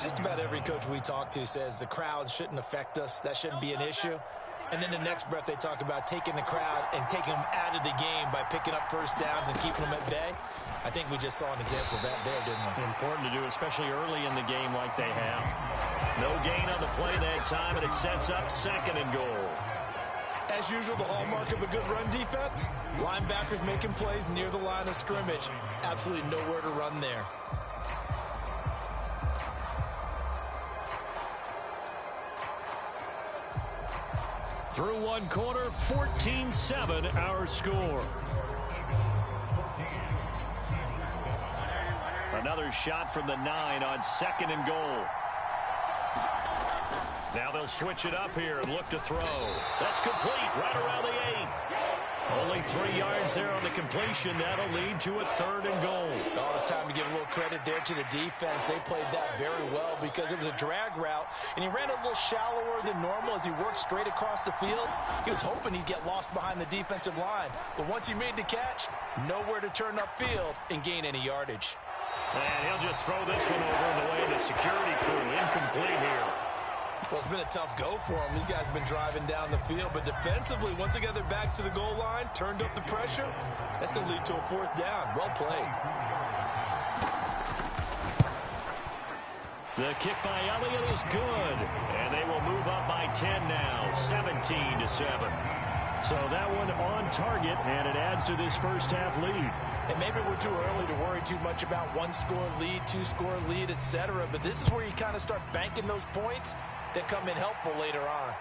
B: Just about every coach we talk to says the crowd shouldn't affect us. That shouldn't be an issue. And then the next breath they talk about taking the crowd and taking them out of the game by picking up first downs and keeping them at bay. I think we just saw an example of that there, didn't we?
C: Important to do, especially early in the game like they have.
A: No gain on the play that time, and it sets up 2nd and goal.
B: As usual, the hallmark of a good run defense, linebackers making plays near the line of scrimmage. Absolutely nowhere to run there.
C: Through one quarter, 14-7 our score.
A: Another shot from the 9 on 2nd and goal. Now they'll switch it up here and look to throw. That's complete right around the 8. Only 3 yards there on the completion. That'll lead to a 3rd and goal.
B: Oh, it's time to give a little credit there to the defense. They played that very well because it was a drag route, and he ran a little shallower than normal as he worked straight across the field. He was hoping he'd get lost behind the defensive line, but once he made the catch, nowhere to turn upfield and gain any yardage.
A: And he'll just throw this one over in the way of the security crew. Incomplete here.
B: Well, it's been a tough go for him. These guys have been driving down the field, but defensively, once they got their backs to the goal line, turned up the pressure, that's going to lead to a 4th down. Well played.
C: The kick by Elliott is good, and they will move up by 10 now, 17-7. So that one on target, and it adds to this first half lead.
B: And maybe we're too early to worry too much about 1-score lead, 2-score lead, etc. But this is where you kind of start banking those points that come in helpful later on.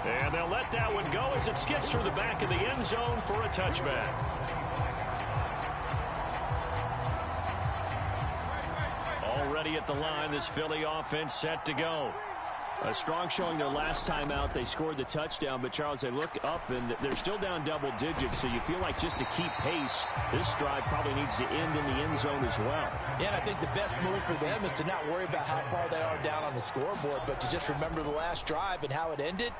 C: And they'll let that one go as it skips through the back of the end zone for a touchback. Already at the line, this Philly offense set to go. A strong showing their last time out. They scored the touchdown, but Charles, they look up and they're still down double digits, so you feel like just to keep pace, this drive probably needs to end in the end zone as well.
B: Yeah, and I think the best move for them is to not worry about how far they are down on the scoreboard, but to just remember the last drive and how it ended.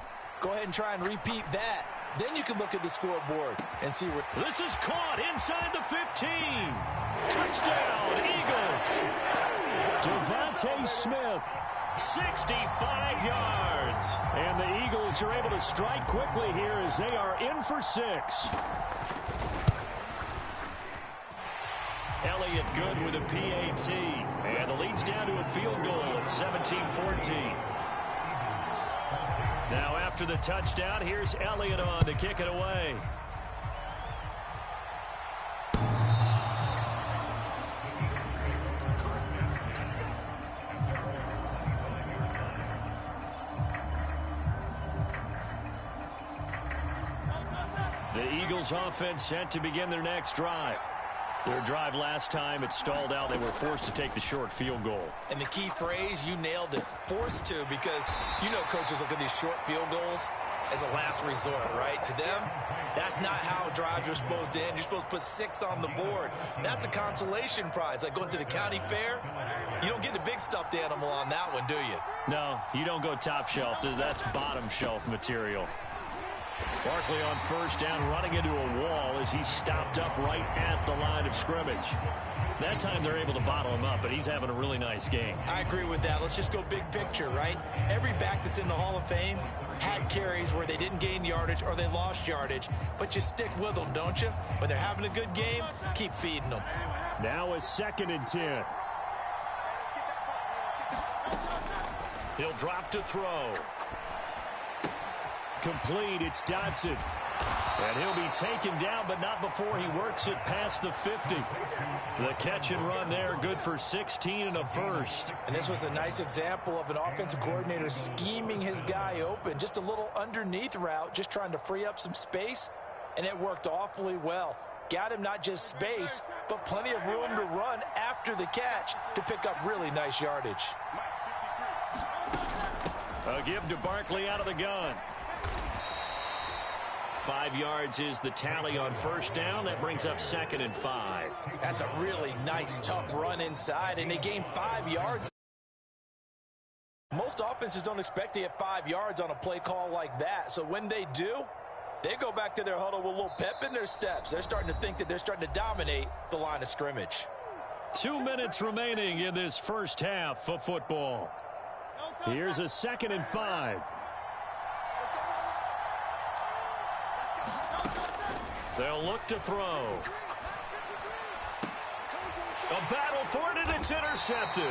B: Go ahead and try and repeat that. Then you can look at the scoreboard and see where...
C: This is caught inside the 15. Touchdown, Eagles. Devontae Smith. 65 yards. And the Eagles are able to strike quickly here as they are in for 6.
A: Elliott good with a PAT. And the lead's down to a field goal at 17-14. Now after the touchdown, here's Elliott on to kick it away. The Eagles offense set to begin their next drive. Their drive last time, it stalled out. They were forced to take the short field goal.
B: And the key phrase, you nailed it, forced to, because you know coaches look at these short field goals as a last resort, right? To them, that's not how drives are supposed to end. You're supposed to put 6 on the board. That's a consolation prize. Like going to the county fair, you don't get the big stuffed animal on that one, do you?
A: No, you don't go top shelf. That's bottom shelf material. Barkley on first down, running into a wall as he's stopped up right at the line of scrimmage. That time they're able to bottle him up, but he's having a really nice game.
B: I agree with that. Let's just go big picture, right? Every back that's in the Hall of Fame had carries where they didn't gain yardage or they lost yardage, but you stick with them, don't you? When they're having a good game, keep feeding them.
C: Now a 2nd and 10.
A: He'll drop to throw.
C: Complete, it's Dodson. And he'll be taken down, but not before he works it past the 50. The catch and run there, good for 16 and a first.
B: And this was a nice example of an offensive coordinator scheming his guy open. Just a little underneath route, just trying to free up some space, and it worked awfully well. Got him not just space, but plenty of room to run after the catch to pick up really nice yardage.
A: A give to Barkley out of the gun. 5 yards is the tally on first down. That brings up 2nd and 5.
B: That's a really nice, tough run inside, and they gained 5 yards. Most offenses don't expect to get 5 yards on a play call like that. So when they do, they go back to their huddle with a little pep in their steps. They're starting to think that they're starting to dominate the line of scrimmage.
A: 2 minutes remaining in this first half of football.
C: Here's a 2nd and 5.
A: They'll look to throw. A battle for it, and it's intercepted.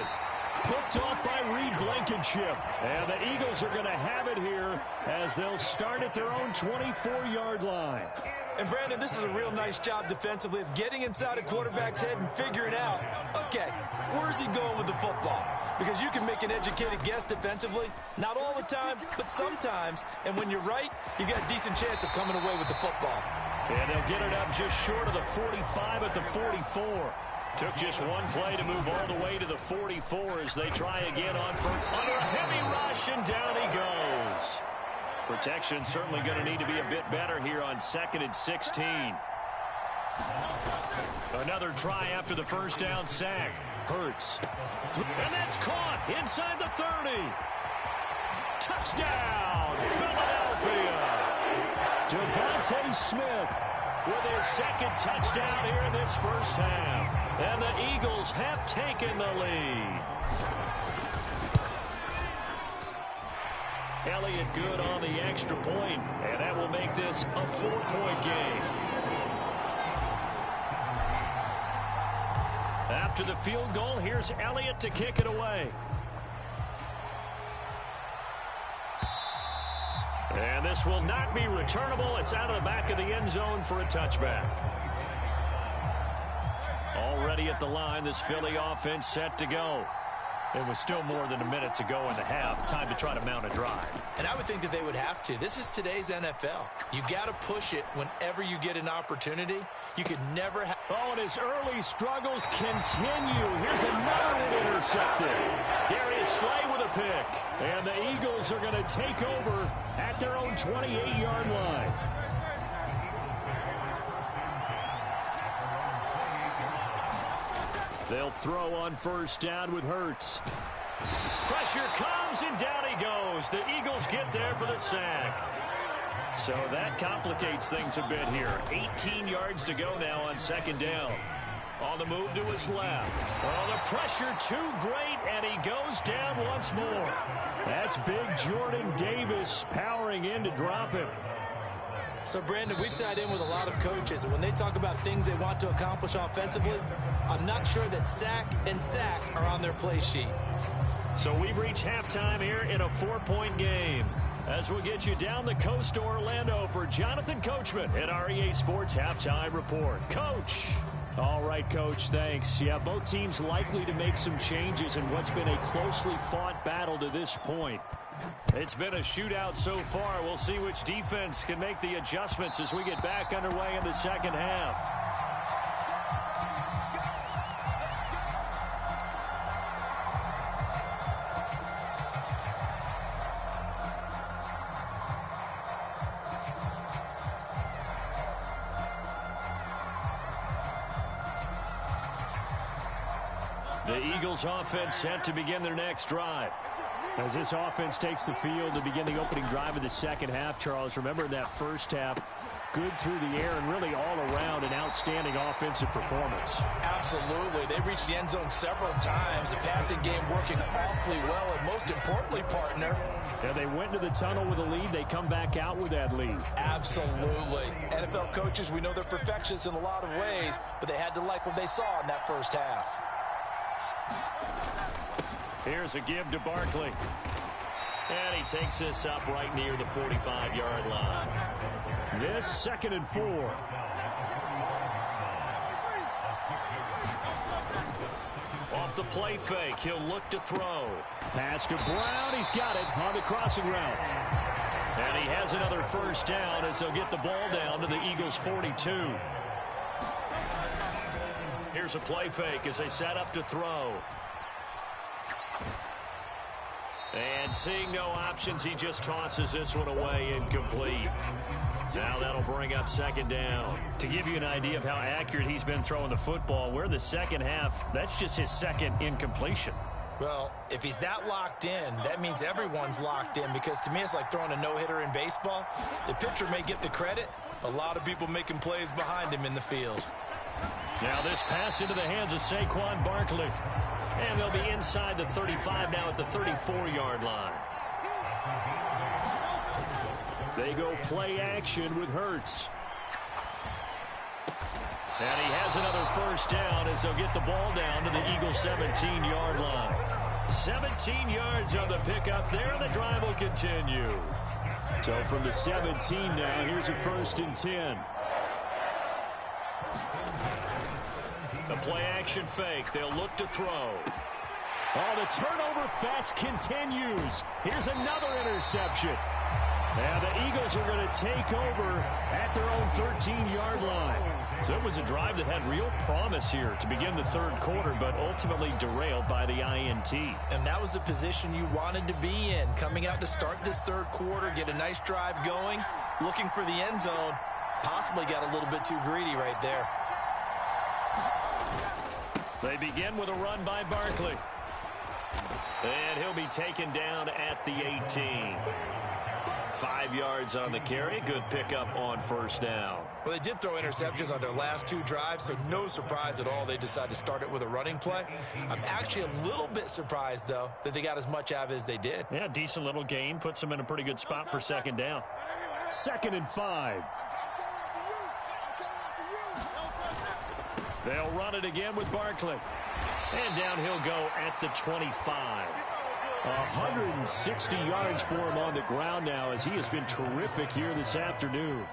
C: Picked off by Reed Blankenship. And the Eagles are going to have it here as they'll start at their own 24-yard line.
B: And, Brandon, this is a real nice job defensively of getting inside a quarterback's head and figuring out, okay, where's he going with the football? Because you can make an educated guess defensively, not all the time, but sometimes. And when you're right, you've got a decent chance of coming away with the football.
A: And they'll get it up just short of the 45 at the 44. Took just one play to move all the way to the 44 as they try again on first. Under a heavy rush, and down he goes. Protection certainly going to need to be a bit better here on 2nd and 16. Another try after the first down sack. Hurts. And that's caught inside the 30. Touchdown, Philadelphia.
C: Devontae Smith
A: with his 2nd touchdown here in this first half. And the Eagles have taken the lead. Elliott good on the extra point, and that will make this a 4-point game. After the field goal, here's Elliott to kick it away. And this will not be returnable. It's out of the back of the end zone for a touchback. Already at the line, this Philly offense set to go. It was still more than a minute to go in the half. Time to try to mount a drive.
B: And I would think that they would have to. This is today's NFL. You got to push it whenever you get an opportunity. You could never have.
C: Oh, and his early struggles continue. Here's another one intercepted.
A: Darius Slay with a pick.
C: And the Eagles are going to take over at their own 28-yard line. They'll throw on first down with Hurts.
A: Pressure comes, and down he goes. The Eagles get there for the sack. So that complicates things a bit here. 18 yards to go now on 2nd down. On the move to his left. Oh, the pressure too great, and he goes down once more.
C: That's big Jordan Davis powering in to drop him.
B: So, Brandon, we've sat in with a lot of coaches, and when they talk about things they want to accomplish offensively, I'm not sure that sack and sack are on their play sheet.
A: So we've reached halftime here in a 4-point game. As we'll get you down the coast to Orlando for Jonathan Coachman at our EA Sports Halftime Report. Coach.
C: All right, Coach, thanks. Yeah, both teams likely to make some changes in what's been a closely fought battle to this point.
A: It's been a shootout so far. We'll see which defense can make the adjustments as we get back underway in the second half. The Eagles offense set to begin their next drive.
C: As this offense takes the field to begin the opening drive of the second half, Charles, remember that first half, good through the air and really all around an outstanding offensive performance.
B: Absolutely. They reached the end zone several times. The passing game working awfully well. And most importantly, partner,
C: yeah, they went to the tunnel with a lead. They come back out with that lead.
B: Absolutely. NFL coaches, we know they're perfectionists in a lot of ways, but they had to like what they saw in that first half.
A: Here's a give to Barkley. And he takes this up right near the 45-yard line.
C: This 2nd and 4.
A: Off the play fake, he'll look to throw.
C: Pass to Brown. He's got it on the crossing route.
A: And he has another first down as they'll get the ball down to the Eagles' 42. Here's a play fake as they set up to throw. And seeing no options, he just tosses this one away incomplete. Now that'll bring up 2nd down. To give you an idea of how accurate he's been throwing the football, we're the second half. That's just his 2nd incompletion.
B: Well, if he's that locked in, that means everyone's locked in, because to me it's like throwing a no-hitter in baseball. The pitcher may get the credit. A lot of people making plays behind him in the field.
A: Now this pass into the hands of Saquon Barkley. And they'll be inside the 35 now at the 34-yard line.
C: They go play action with Hurts.
A: And he has another first down as they'll get the ball down to the Eagles' 17-yard line. 17 yards on the pickup there, and the drive will continue.
C: So from the 17 now, here's a 1st and 10.
A: The play-action fake. They'll look to throw.
C: Oh, the turnover fest continues. Here's another interception. Now the Eagles are going to take over at their own 13-yard line.
A: So it was a drive that had real promise here to begin the 3rd quarter, but ultimately derailed by the INT.
B: And that was the position you wanted to be in. Coming out to start this 3rd quarter, get a nice drive going, looking for the end zone. Possibly got a little bit too greedy right there.
A: They begin with a run by Barkley. And he'll be taken down at the 18. 5 yards on the carry. Good pickup on 1st down.
B: Well, they did throw interceptions on their last 2 drives, so no surprise at all they decided to start it with a running play. I'm actually a little bit surprised, though, that they got as much out of it as they did.
A: Yeah, decent little gain. Puts them in a pretty good spot for 2nd down.
C: 2nd and 5.
A: They'll run it again with Barkley. And down he'll go at the 25.
C: 160 yards for him on the ground now, as he has been terrific here this afternoon.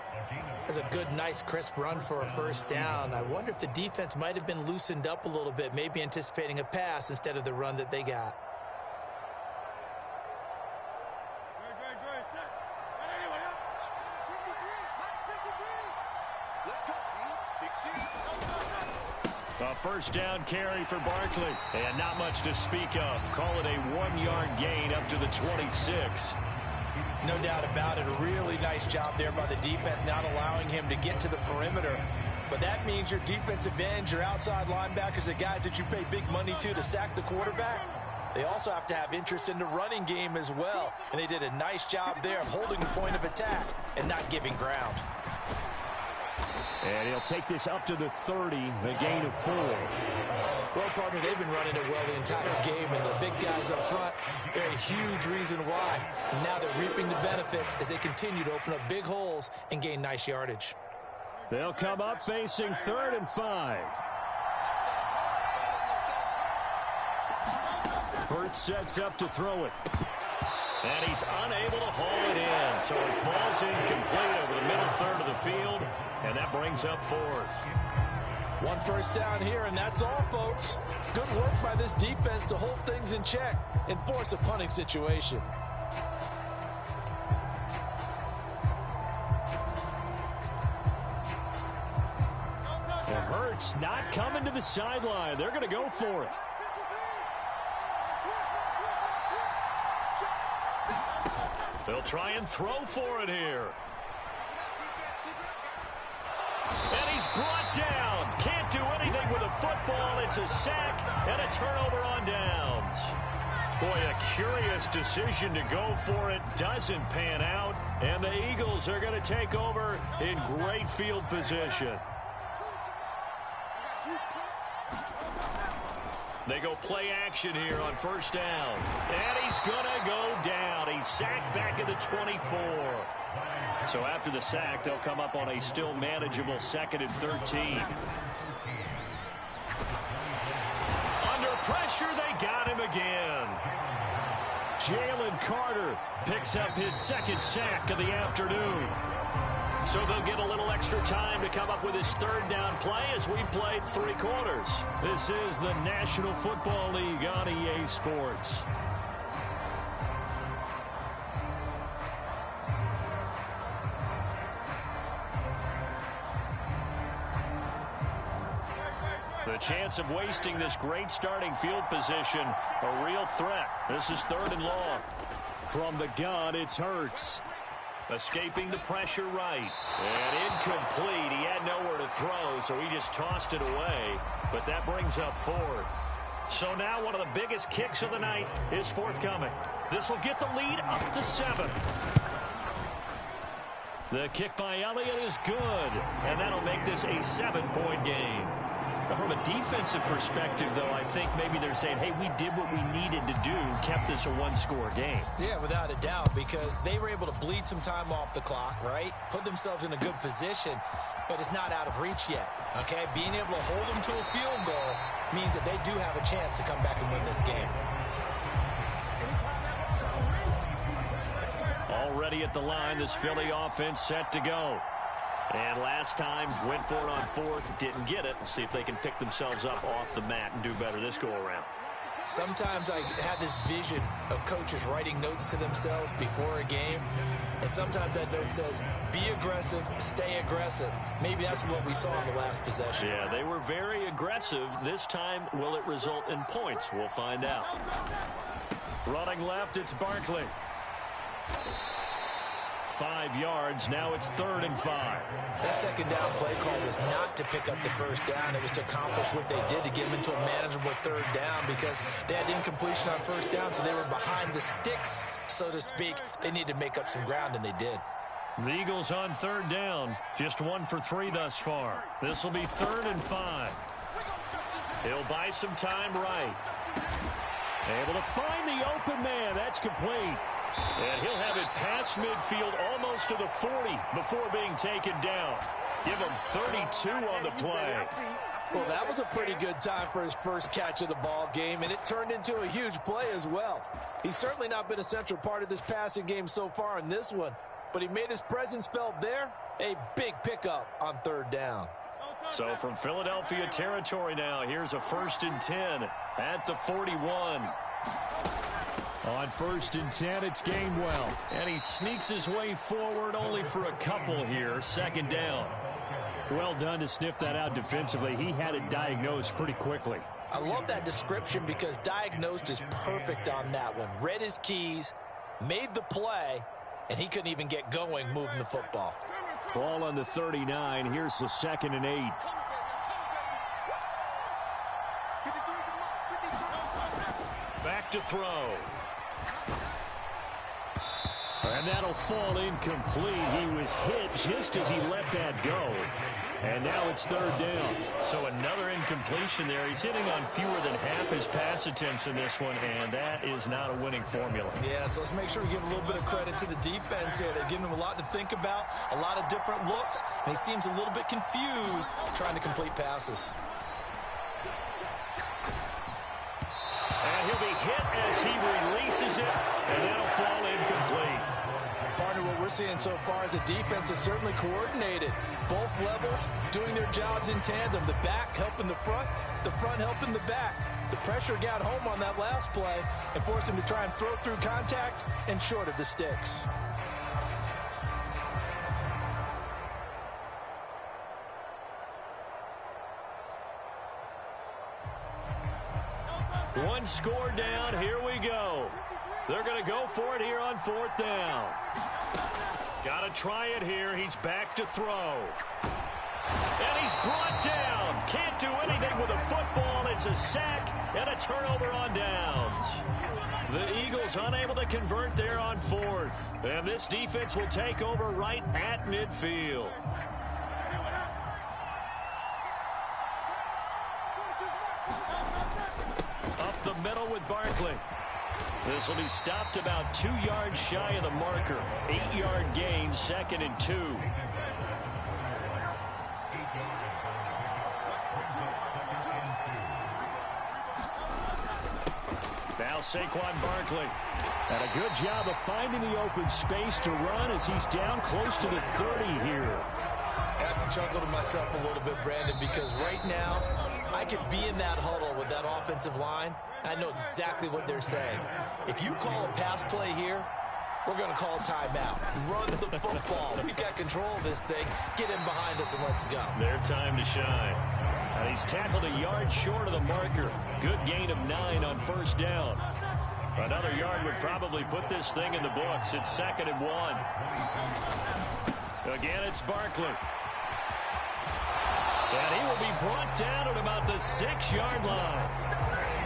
B: That's a good, nice, crisp run for a 1st down. I wonder if the defense might have been loosened up a little bit, maybe anticipating a pass instead of the run that they got.
A: A 1st down carry for Barkley. And not much to speak of. Call it a 1-yard gain up to the 26.
B: No doubt about it. A really nice job there by the defense, not allowing him to get to the perimeter. But that means your defensive ends, your outside linebackers, the guys that you pay big money to sack the quarterback, they also have to have interest in the running game as well. And they did a nice job there of holding the point of attack and not giving ground.
C: And he'll take this up to the 30, a gain of 4.
B: Well, partner, they've been running it well the entire game, and the big guys up front, they're a huge reason why. And now they're reaping the benefits as they continue to open up big holes and gain nice yardage.
C: They'll come up facing 3rd and 5. Hurts sets up to throw it.
A: And he's unable to haul it in, so it falls incomplete over the middle 3rd of the field, and that brings up 4th.
B: 1 1st down here, and that's all, folks. Good work by this defense to hold things in check and force a punting situation.
C: And Hurts not coming to the sideline. They're going to go for it.
A: They'll try and throw for it here. And he's brought down. Can't do anything with a foot football. It's a sack and a turnover on downs. Boy, a curious decision to go for it. Doesn't pan out. And the Eagles are going to take over in great field position. They go play action here on first down. And he's going to go down. He's sacked back at the 24. So after the sack, they'll come up on a still manageable 2nd and 13. Under pressure, they got him again. Jalen Carter picks up his 2nd sack of the afternoon. So they'll get a little extra time to come up with his 3rd down play as we played 3 quarters. This is the National Football League on EA Sports. The chance of wasting this great starting field position, a real threat. This is 3rd and long. From the gun, it's Hurts. Escaping the pressure right. And incomplete. He had nowhere to throw, so he just tossed it away. But that brings up 4th. So now one of the biggest kicks of the night is forthcoming. This will get the lead up to 7. The kick by Elliott is good. And that'll make this a 7-point game. From a defensive perspective, though, I think maybe they're saying, hey, we did what we needed to do, kept this a 1-score game.
B: Yeah, without a doubt, because they were able to bleed some time off the clock, right? Put themselves in a good position, but it's not out of reach yet, okay? Being able to hold them to a field goal means that they do have a chance to come back and win this game.
A: Already at the line, this Philly offense set to go. And last time, went for it on 4th, didn't get it. We'll see if they can pick themselves up off the mat and do better this go-around.
B: Sometimes I have this vision of coaches writing notes to themselves before a game, and sometimes that note says, be aggressive, stay aggressive. Maybe that's what we saw in the last possession.
A: Yeah, they were very aggressive. This time, will it result in points? We'll find out. Running left, it's Barkley. 5 yards. Now it's 3rd and 5.
B: That 2nd down play call was not to pick up the 1st down. It was to accomplish what they did to get them into a manageable 3rd down because they had incompletion on 1st down, so they were behind the sticks, so to speak. They needed to make up some ground, and they did.
A: The Eagles on 3rd down. Just 1 for 3 thus far. This will be 3rd and 5. He'll buy some time right. Able to find the open man. That's complete. And he'll have it past midfield almost to the 40 before being taken down. Give him 32 on the play.
D: Well, that was a pretty good time for his first catch of the ball game, and it turned into a huge play as well. He's certainly not been a central part of this passing game so far in this one, but he made his presence felt there. A big pickup on 3rd down.
A: So from Philadelphia territory now, here's a 1st and 10 at the 41.
C: On 1st and 10, it's Gainwell.
A: And he sneaks his way forward only for a couple here. 2nd down.
C: Well done to sniff that out defensively. He had it diagnosed pretty quickly.
B: I love that description because diagnosed is perfect on that one. Read his keys, made the play, and he couldn't even get going moving the football.
C: Ball on the 39. Here's the 2nd and 8.
A: Back to throw.
C: And that'll fall incomplete. He was hit just as he let that go. And now it's 3rd down.
A: So another incompletion there. He's hitting on fewer than half his pass attempts in this one, and that is not a winning formula.
B: Yeah, so let's make sure we give a little bit of credit to the defense here. They've given him a lot to think about, a lot of different looks, and he seems a little bit confused trying to complete passes.
A: And he'll be hit as he releases it, and that'll fall incomplete.
D: Partner, what we're seeing so far is the defense is certainly coordinated. Both levels doing their jobs in tandem. The back helping the front helping the back. The pressure got home on that last play and forced him to try and throw through contact and short of the sticks.
A: One score down. Here we go. They're going to go for it here on 4th down. Got to try it here. He's back to throw. And he's brought down. Can't do anything with a football. It's a sack and a turnover on downs. The Eagles unable to convert there on fourth. And this defense will take over right at midfield. Up the middle with Barkley. This will be stopped about 2 yards shy of the marker. 8-yard gain, 2nd and 2. Now Saquon Barkley. And a good job of finding the open space to run as he's down close to the 30 here.
D: I have to chuckle to myself a little bit, Brandon, because right now I could be in that huddle with that offensive line. I know exactly what they're saying. If you call a pass play here, we're going to call a timeout. Run the football. We've got control of this thing. Get in behind us and let's go.
A: Their time to shine. And he's tackled a yard short of the marker. Good gain of 9 on first down. Another yard would probably put this thing in the books. It's 2nd and 1. Again, it's Barkley. And he will be brought down at about the 6-yard line.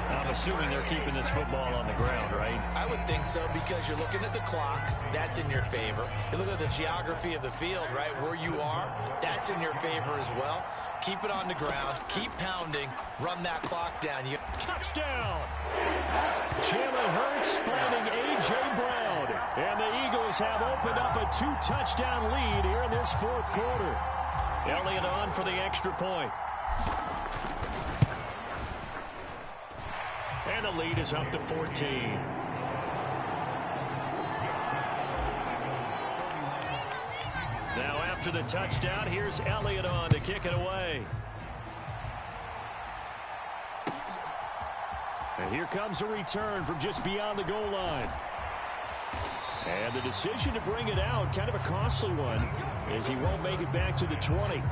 A: I'm assuming they're keeping this football on the ground, right?
D: I would think so, because you're looking at the clock. That's in your favor. You look at the geography of the field, right? Where you are, that's in your favor as well. Keep it on the ground. Keep pounding. Run that clock down.
A: Touchdown! Jalen Hurts finding A.J. Brown. And the Eagles have opened up a 2-touchdown lead here in this fourth quarter. Elliott on for the extra point. And the lead is up to 14. Now after the touchdown, here's Elliott on to kick it away. And here comes a return from just beyond the goal line. And the decision to bring it out, kind of a costly one, as he won't make it back to the 20.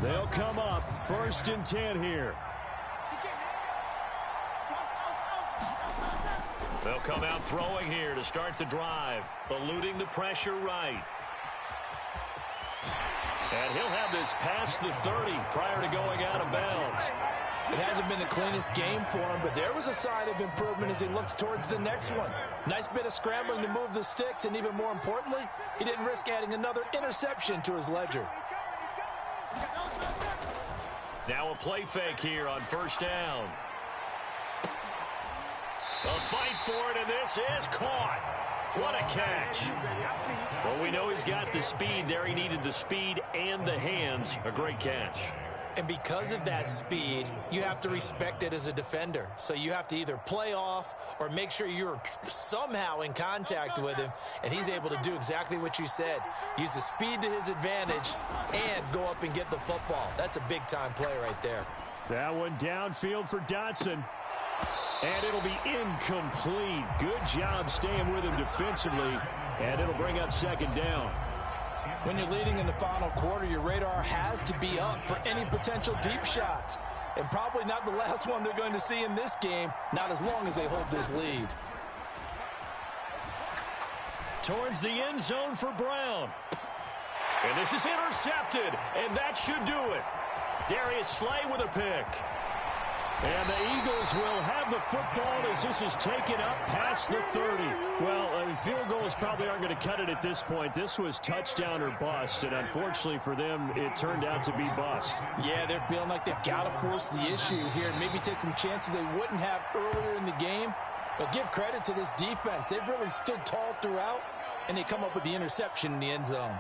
A: They'll come up 1st and 10 here. They'll come out throwing here to start the drive, eluding the pressure right. And he'll have this past the 30 prior to going out of bounds.
D: It hasn't been the cleanest game for him, but there was a sign of improvement as he looks towards the next one. Nice bit of scrambling to move the sticks, and even more importantly, he didn't risk adding another interception to his ledger.
A: Now a play fake here on first down. A fight for it, and this is caught. What a catch. Well, we know he's got the speed there. He needed the speed and the hands. A great catch.
D: And because of that speed, you have to respect it as a defender. So you have to either play off or make sure you're somehow in contact with him, and he's able to do exactly what you said. Use the speed to his advantage and go up and get the football. That's a big-time play right there.
C: That one downfield for Dotson. And it'll be incomplete. Good job staying with him defensively, and it'll bring up 2nd down.
D: When you're leading in the final quarter, your radar has to be up for any potential deep shots. And probably not the last one they're going to see in this game, not as long as they hold this lead.
A: Towards the end zone for Brown. And this is intercepted, and that should do it. Darius Slay with a pick. And the Eagles will have the football as this is taken up past the 30. Well, field goals probably aren't going to cut it at this point. This was touchdown or bust, and unfortunately for them, it turned out to be bust.
D: Yeah, they're feeling like they've got to force the issue here and maybe take some chances they wouldn't have earlier in the game. But give credit to this defense. They've really stood tall throughout, and they come up with the interception in the end zone.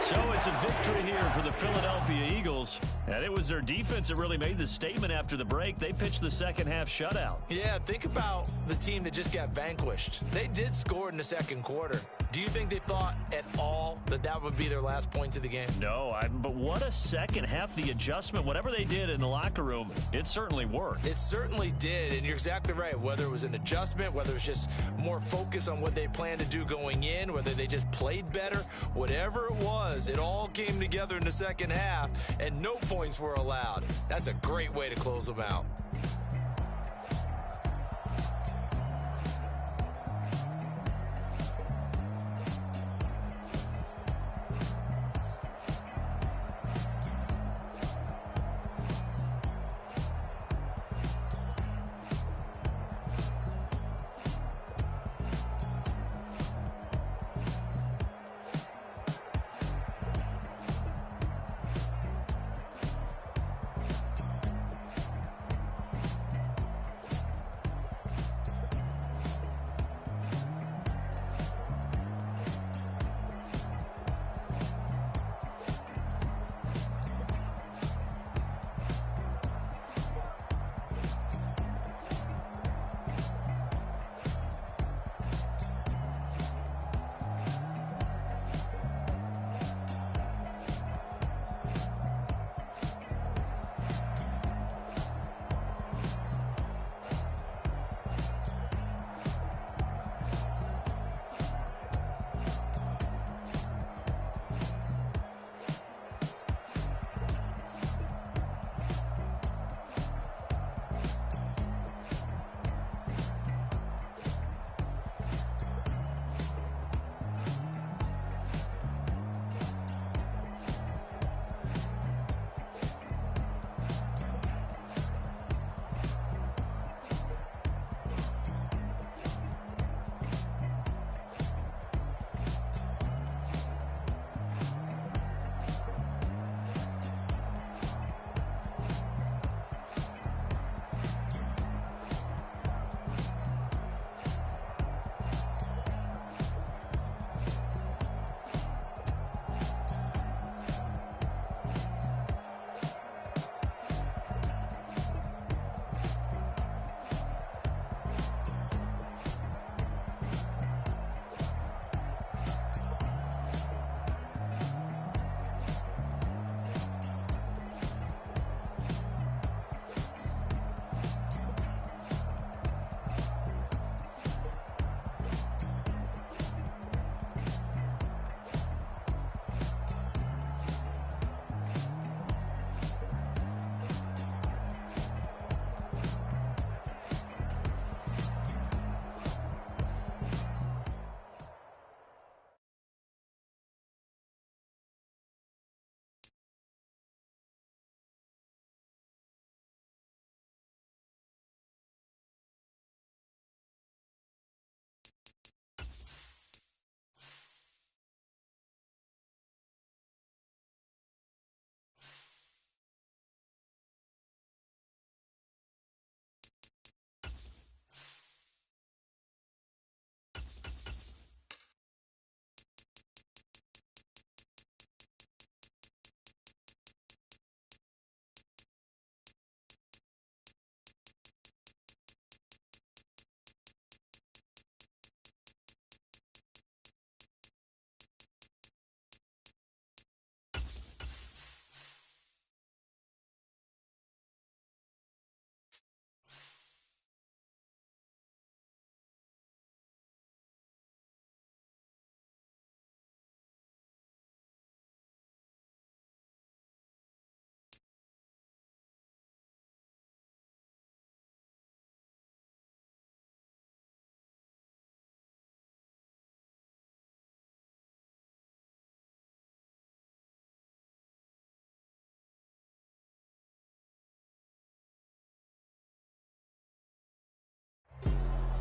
A: So it's a victory here for the Philadelphia Eagles. And it was their defense that really made the statement after the break. They pitched the second half shutout.
D: Yeah, think about the team that just got vanquished. They did score in the second quarter. Do you think they thought at all that that would be their last points of the game?
A: No, but what a second half. The adjustment, whatever they did in the locker room, it certainly worked.
D: It certainly did, and you're exactly right. Whether it was an adjustment, whether it was just more focus on what they planned to do going in, whether they just played better, whatever it was, it all came together in the second half, and no points were allowed. That's a great way to close them out.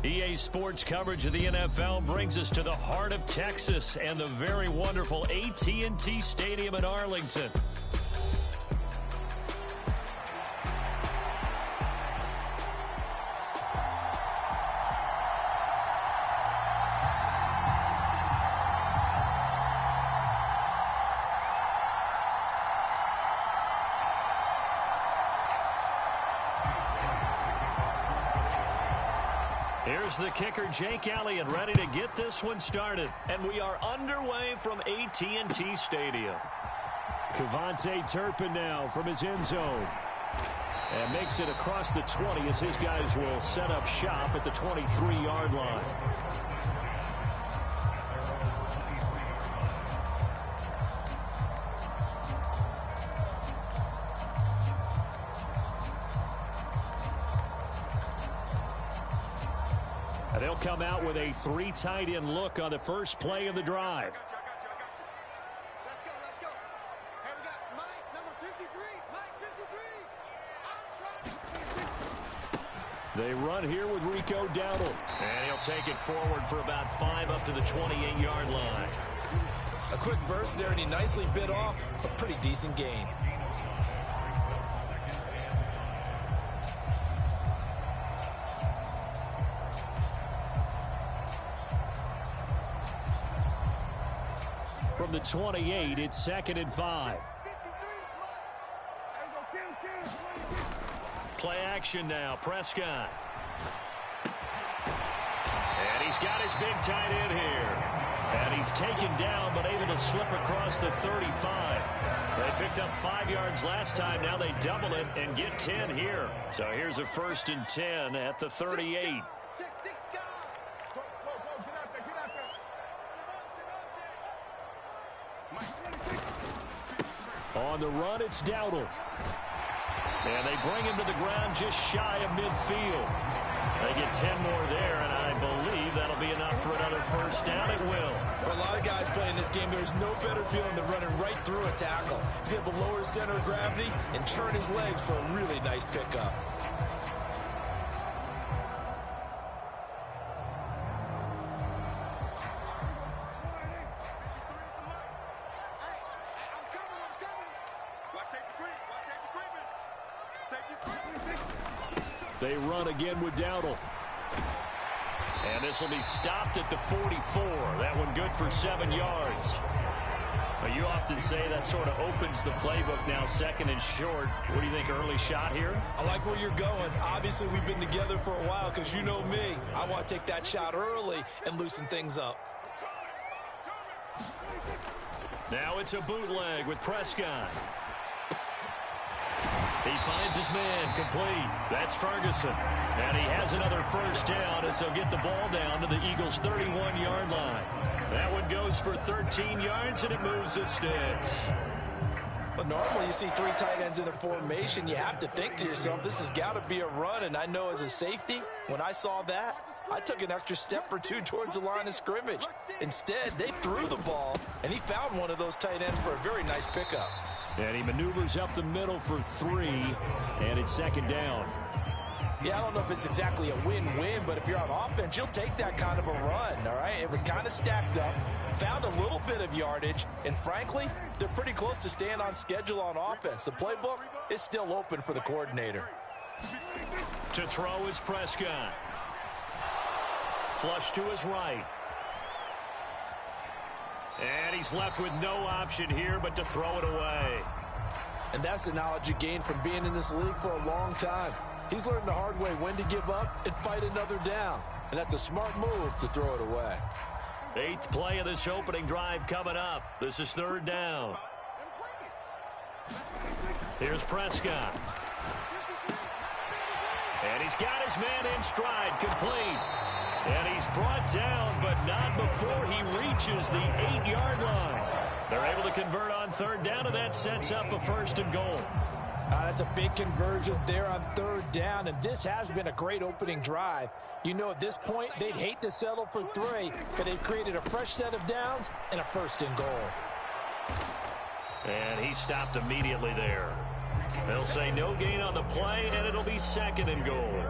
A: EA Sports coverage of the NFL brings us to the heart of Texas and the very wonderful AT&T Stadium in Arlington. Here's the kicker, Jake Elliott, ready to get this one started. And we are underway from AT&T Stadium.
C: Kevontae Turpin now from his end zone. And makes it across the 20 as his guys will set up shop at the 23-yard line. They'll come out with a 3 tight end look on the first play of the drive.
E: Let's go. Hey, we got Mike, number 53. Mike 53.
C: They run here with Rico Dowdle.
A: And he'll take it forward for about 5 up to the 28-yard line.
B: A quick burst there, and he nicely bit off a pretty decent gain.
C: From the 28, it's 2nd and 5.
A: Play action now, Prescott. And he's got his big tight end here. And he's taken down, but able to slip across the 35. They picked up 5 yards last time. Now they double it and get 10 here. So here's a 1st and 10 at the 38.
C: On the run, it's Dowdle.
A: And they bring him to the ground just shy of midfield. They get 10 more there, and I believe that'll be enough for another 1st down. It will.
B: For a lot of guys playing this game, there's no better feeling than running right through a tackle. He's able to lower his center of gravity and turn his legs for a really nice pickup.
C: They run again with Dowdle.
A: And this will be stopped at the 44. That one good for 7 yards. But you often say that sort of opens the playbook now, 2nd and short. What do you think, early shot here?
B: I like where you're going. Obviously, we've been together for a while because you know me. I want to take that shot early and loosen things up.
A: Now it's a bootleg with Prescott. He finds his man, complete. That's Ferguson. And he has another 1st down as he'll get the ball down to the Eagles' 31-yard line. That one goes for 13 yards, and it moves the sticks.
D: But normally you see 3 tight ends in a formation. You have to think to yourself, this has got to be a run. And I know as a safety, when I saw that, I took an extra step or 2 towards the line of scrimmage. Instead, they threw the ball, and he found one of those tight ends for a very nice pickup.
C: And he maneuvers up the middle for 3, and it's 2nd down.
D: Yeah, I don't know if it's exactly a win-win, but if you're on offense, you'll take that kind of a run, all right? It was kind of stacked up, found a little bit of yardage, and frankly, they're pretty close to staying on schedule on offense. The playbook is still open for the coordinator.
A: To throw is Prescott. Flush to his right. And he's left with no option here but to throw it away.
D: And that's the knowledge you gain from being in this league for a long time. He's learned the hard way when to give up and fight another down. And that's a smart move to throw it away.
A: 8th play of this opening drive coming up. This is 3rd down. Here's Prescott. And he's got his man in stride, complete. And he's brought down, but not before he reaches the 8-yard line. They're able to convert on 3rd down, and that sets up a 1st and goal.
D: That's a big conversion there on 3rd down, and this has been a great opening drive. You know, at this point, they'd hate to settle for 3, but they've created a fresh set of downs and a 1st and goal.
A: And he stopped immediately there. They'll say no gain on the play, and it'll be 2nd and goal.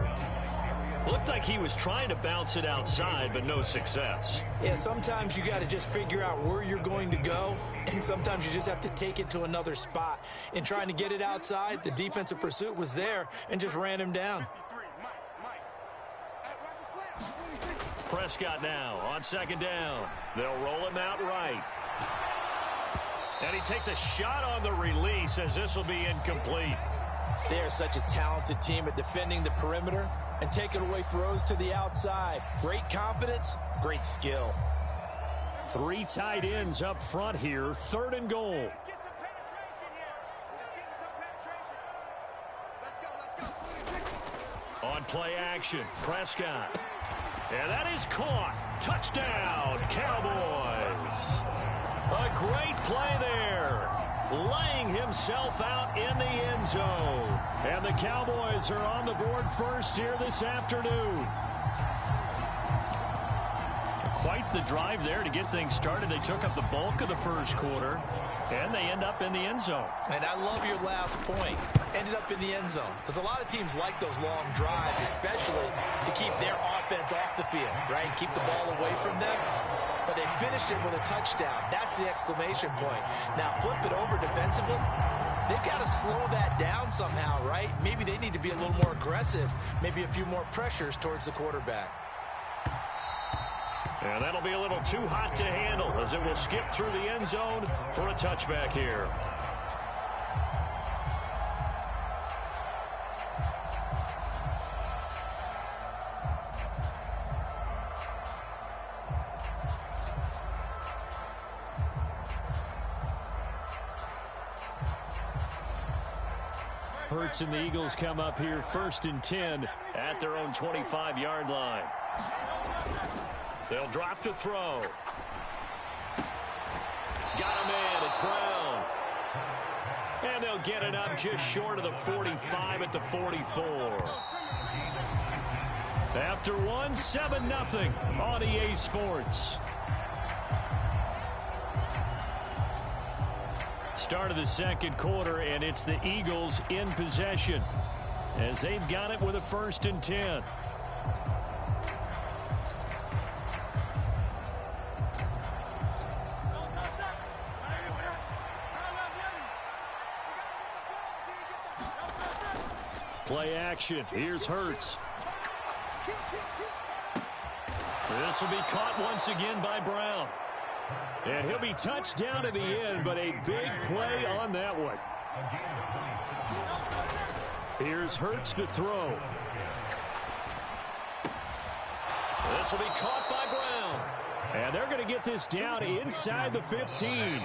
A: Looked like he was trying to bounce it outside, but no success.
B: Yeah, sometimes you got to just figure out where you're going to go, and sometimes you just have to take it to another spot. In trying to get it outside, the defensive pursuit was there and just ran him down.
A: Prescott now on second down. They'll roll him out right. And he takes a shot on the release as this will be incomplete.
B: They are such a talented team at defending the perimeter and taking away throws to the outside. Great confidence, great skill.
C: 3 tight ends up front here. 3rd and goal.
A: On play action, Prescott. And that is caught. Touchdown, Cowboys. A great play there. Laying himself out in the end zone. And the Cowboys are on the board first here this afternoon. Quite the drive there to get things started. They took up the bulk of the first quarter, and they end up in the end zone.
B: And I love your last point. Ended up in the end zone. Because a lot of teams like those long drives, especially to keep their offense off the field, right? Keep the ball away from them. But they finished it with a touchdown. That's the exclamation point. Now flip it over defensively. They've got to slow that down somehow, right? Maybe they need to be a little more aggressive. Maybe a few more pressures towards the quarterback.
A: And that'll be a little too hot to handle as it will skip through the end zone for a touchback here.
C: Hurts and the Eagles come up here 1st and 10
A: at their own 25-yard line. They'll drop to throw. Got him in. It's Brown. And they'll get it up just short of the 45 at the 44. After one, 7-0 on EA Sports. Start of the second quarter, and it's the Eagles in possession as they've got it with a 1st and 10. Play action. Here's Hurts. This will be caught once again by Brown. And he'll be touched down in the end, but a big play on that one. Here's Hurts to throw. This will be caught by Brown. And they're going to get this down inside the 15.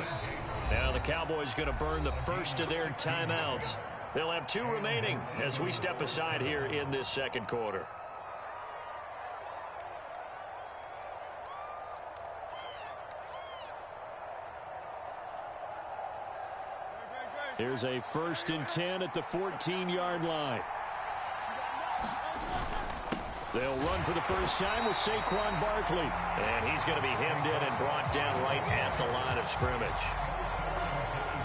A: Now the Cowboys going to burn the first of their timeouts. They'll have 2 remaining as we step aside here in this second quarter.
C: Here's a 1st and 10 at the 14-yard line. They'll run for the first time with Saquon Barkley.
A: And he's going to be hemmed in and brought down right at the line of scrimmage.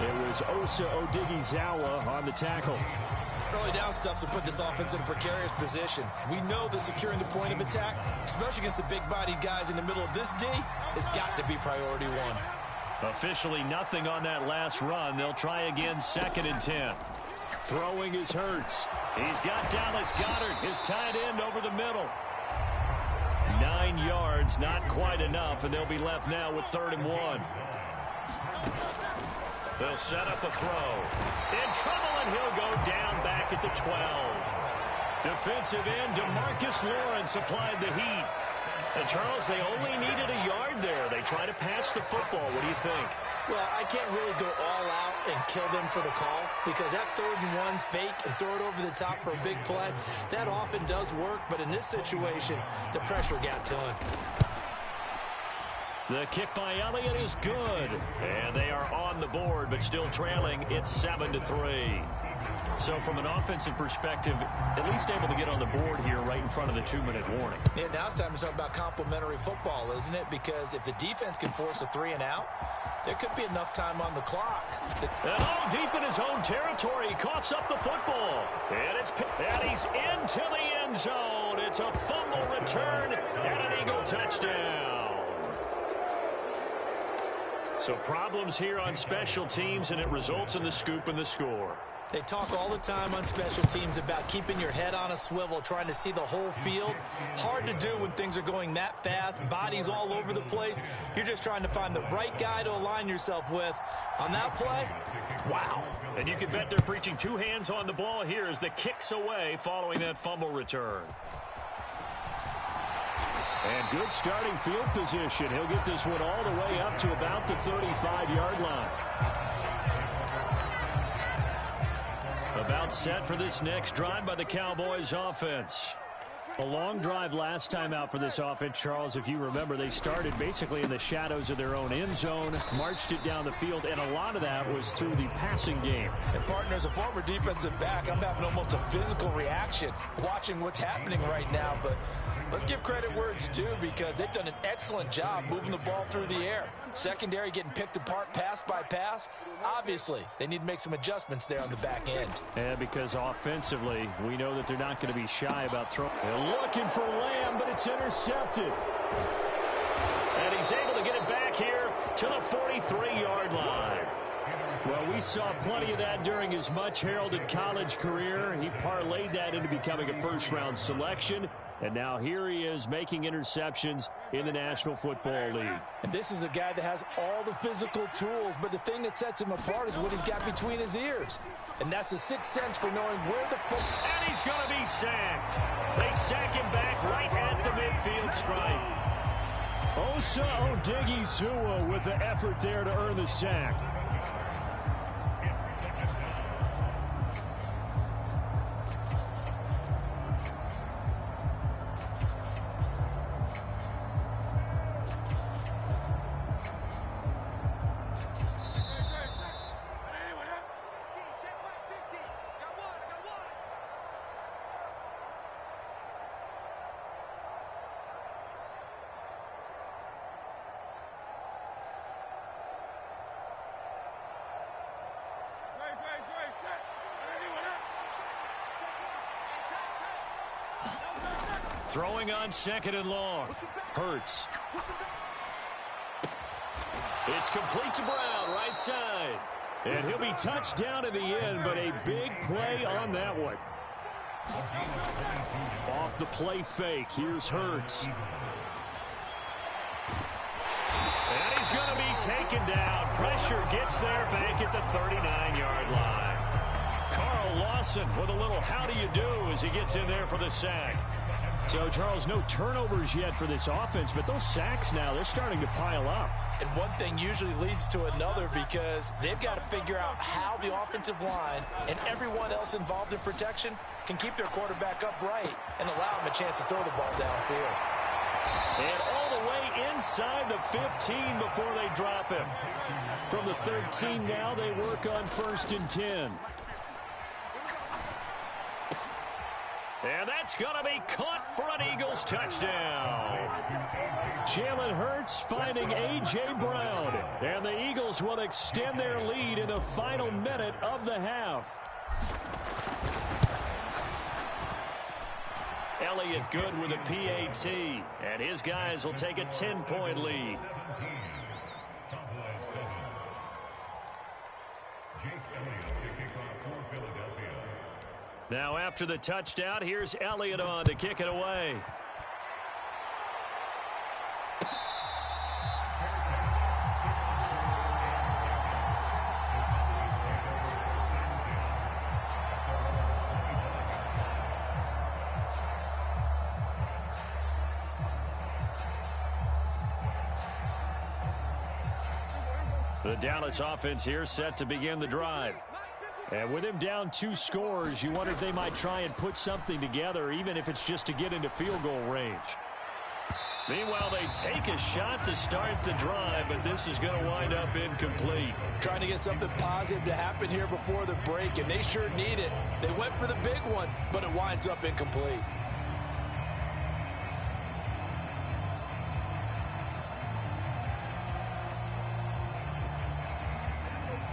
C: It was Osa Odighizuwa on the tackle.
D: Early down stuff to put this offense in a precarious position. We know that securing the point of attack, especially against the big-bodied guys in the middle of this D, has got to be priority 1.
A: Officially nothing on that last run. They'll try again 2nd and 10.
C: Throwing is Hurts.
A: He's got Dallas Goedert, his tight end, over the middle. 9 yards, not quite enough, and they'll be left now with 3rd and 1. They'll set up a throw. In trouble, and he'll go down back at the 12. Defensive end DeMarcus Lawrence applied the heat. And, Charles, they only needed a yard there. They try to pass the football. What do you think?
B: Well, I can't really go all out and kill them for the call because that 3rd and 1 fake and throw it over the top for a big play, that often does work. But in this situation, the pressure got to him.
A: The kick by Elliott is good. And they are on the board, but still trailing. It's 7-3. So from an offensive perspective, at least able to get on the board here right in front of the 2-minute warning.
B: Yeah, now it's time to talk about complementary football, isn't it? Because if the defense can force a 3 and out, there could be enough time on the clock.
A: And all deep in his own territory, coughs up the football. And he's into the end zone. It's a fumble return and an Eagle touchdown. So problems here on special teams, and it results in the scoop and the score.
B: They talk all the time on special teams about keeping your head on a swivel, trying to see the whole field. Hard to do when things are going that fast, bodies all over the place. You're just trying to find the right guy to align yourself with. On that play, wow.
A: And you can bet they're preaching two hands on the ball here as the kick's away following that fumble return.
C: And good starting field position. He'll get this one all the way up to about the 35-yard line. About set for this next drive by the Cowboys offense. A long drive last time out for this offense, Charles. If you remember, they started basically in the shadows of their own end zone, marched it down the field, and a lot of that was through the passing game.
B: And, partner, as a former defensive back, I'm having almost a physical reaction watching what's happening right now. But let's give credit where it's due, because they've done an excellent job moving the ball through the air. Secondary getting picked apart pass by pass. Obviously, they need to make some adjustments there on the back end.
C: And because offensively, we know that they're not going to be shy about throwing. They're looking for Lamb, but it's intercepted.
A: And he's able to get it back here to the 43-yard line.
C: Well, we saw plenty of that during his much-heralded college career. He parlayed that into becoming a first-round selection. And now here he is making interceptions in the National Football League.
B: And this is a guy that has all the physical tools, but the thing that sets him apart is what he's got between his ears. And that's the sixth sense for knowing where the football.
A: And he's going to be sacked. They sack him back right at the midfield stripe.
C: Osa Odighizuwa with the effort there to earn the sack.
A: Throwing on second and long. Hurts. It's complete to Brown, right side.
C: And he'll be touched down in the end, but a big play on that one. Off the play fake, here's Hurts.
A: And he's going to be taken down. Pressure gets there back at the 39-yard line. Carl Lawson with a little how do you do as he gets in there for the sack. So, Charles, no turnovers yet for this offense, but those sacks now, they're starting to pile up.
B: And one thing usually leads to another, because they've got to figure out how the offensive line and everyone else involved in protection can keep their quarterback upright and allow him a chance to throw the ball downfield.
A: And all the way inside the 15 before they drop him.
C: From the 13 now, they work on 1st and 10.
A: And that's going to be caught for an Eagles touchdown.
C: Jalen Hurts finding A.J. Brown. And the Eagles will extend their lead in the final minute of the half.
A: Elliott good with a PAT. And his guys will take a 10-point lead. Now after the touchdown, here's Elliott on to kick it away. The Dallas offense here set to begin the drive. And with him down 2 scores, you wonder if they might try and put something together, even if it's just to get into field goal range. Meanwhile, they take a shot to start the drive, but this is going to wind up incomplete.
B: Trying to get something positive to happen here before the break, and they sure need it. They went for the big one, but it winds up incomplete.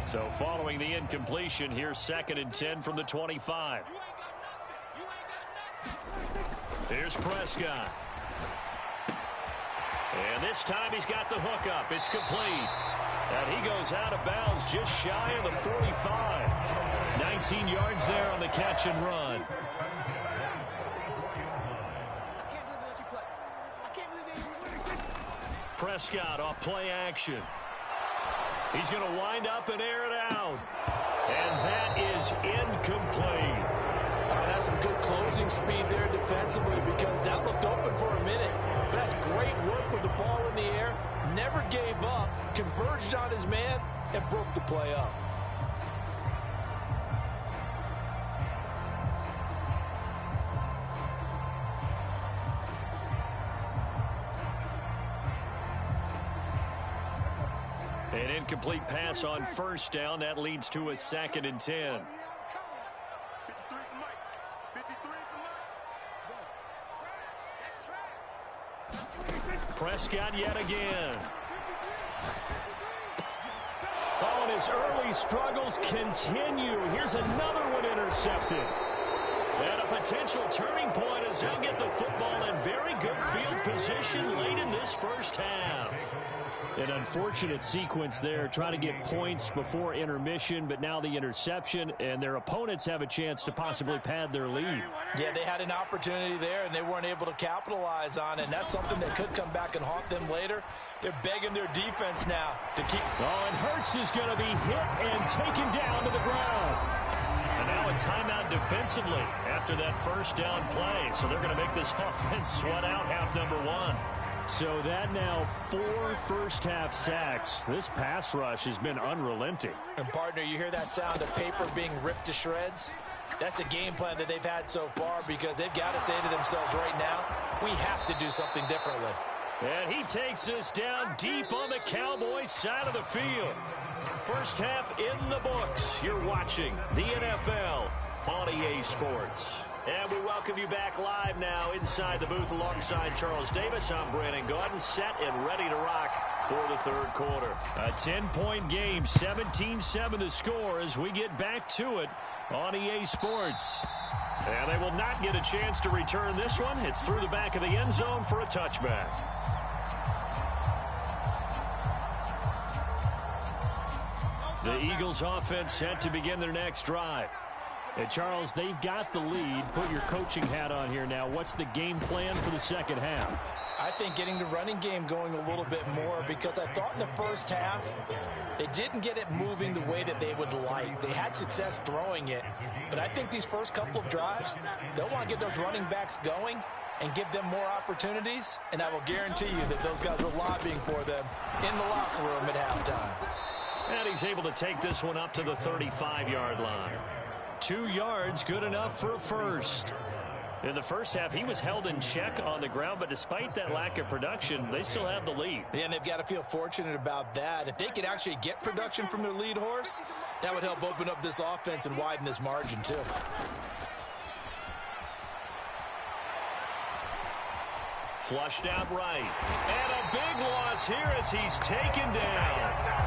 A: So following the incompletion, here's 2nd and 10 from the 25. Here's Prescott. And this time he's got the hook up. It's complete. And he goes out of bounds just shy of the 45. 19 yards there on the catch and run. Prescott off play action. He's going to wind up and air it out. And that is incomplete.
D: That's some good closing speed there defensively because that looked open for a minute. But that's great work with the ball in the air. Never gave up, converged on his man, and broke the play up.
A: An incomplete pass on 1st down. That leads to a 2nd and 10. Prescott yet again.
C: Oh, and his early struggles continue. Here's another one intercepted.
A: And a potential turning point as they'll get the football in very good field position late in this first half.
C: An unfortunate sequence there, trying to get points before intermission, but now the interception, and their opponents have a chance to possibly pad their lead.
D: Yeah, they had an opportunity there, and they weren't able to capitalize on it, and that's something that could come back and haunt them later. They're begging their defense now to keep...
C: Oh, and Hurts is going to be hit and taken down to the ground.
A: And now a timeout defensively after that 1st down play, so they're going to make this offense sweat out half number 1.
C: So that now 4 first-half sacks. This pass rush has been unrelenting.
D: And, partner, you hear that sound of paper being ripped to shreds? That's a game plan that they've had so far because they've got to say to themselves right now, we have to do something differently.
A: And he takes us down deep on the Cowboys side of the field. First half in the books. You're watching the NFL on EA Sports. And we welcome you back live now inside the booth alongside Charles Davis. I'm Brandon Gaudin, set and ready to rock for the 3rd quarter. A 10-point game, 17-7 the score as we get back to it on EA Sports. And they will not get a chance to return this one. It's through the back of the end zone for a touchback. The Eagles offense set to begin their next drive.
C: And Charles, they've got the lead. Put your coaching hat on here now. What's the game plan for the 2nd half?
D: I think getting the running game going a little bit more because I thought in the first half they didn't get it moving the way that they would like. They had success throwing it, but I think these first couple of drives, they'll want to get those running backs going and give them more opportunities, and I will guarantee you that those guys are lobbying for them in the locker room at halftime.
A: And he's able to take this one up to the 35-yard line. 2 yards, good enough for a first. In the first half, he was held in check on the ground, but despite that lack of production, they still have the lead.
D: Yeah, and they've got to feel fortunate about that. If they could actually get production from their lead horse, that would help open up this offense and widen this margin, too.
A: Flushed out right. And a big loss here as he's taken down.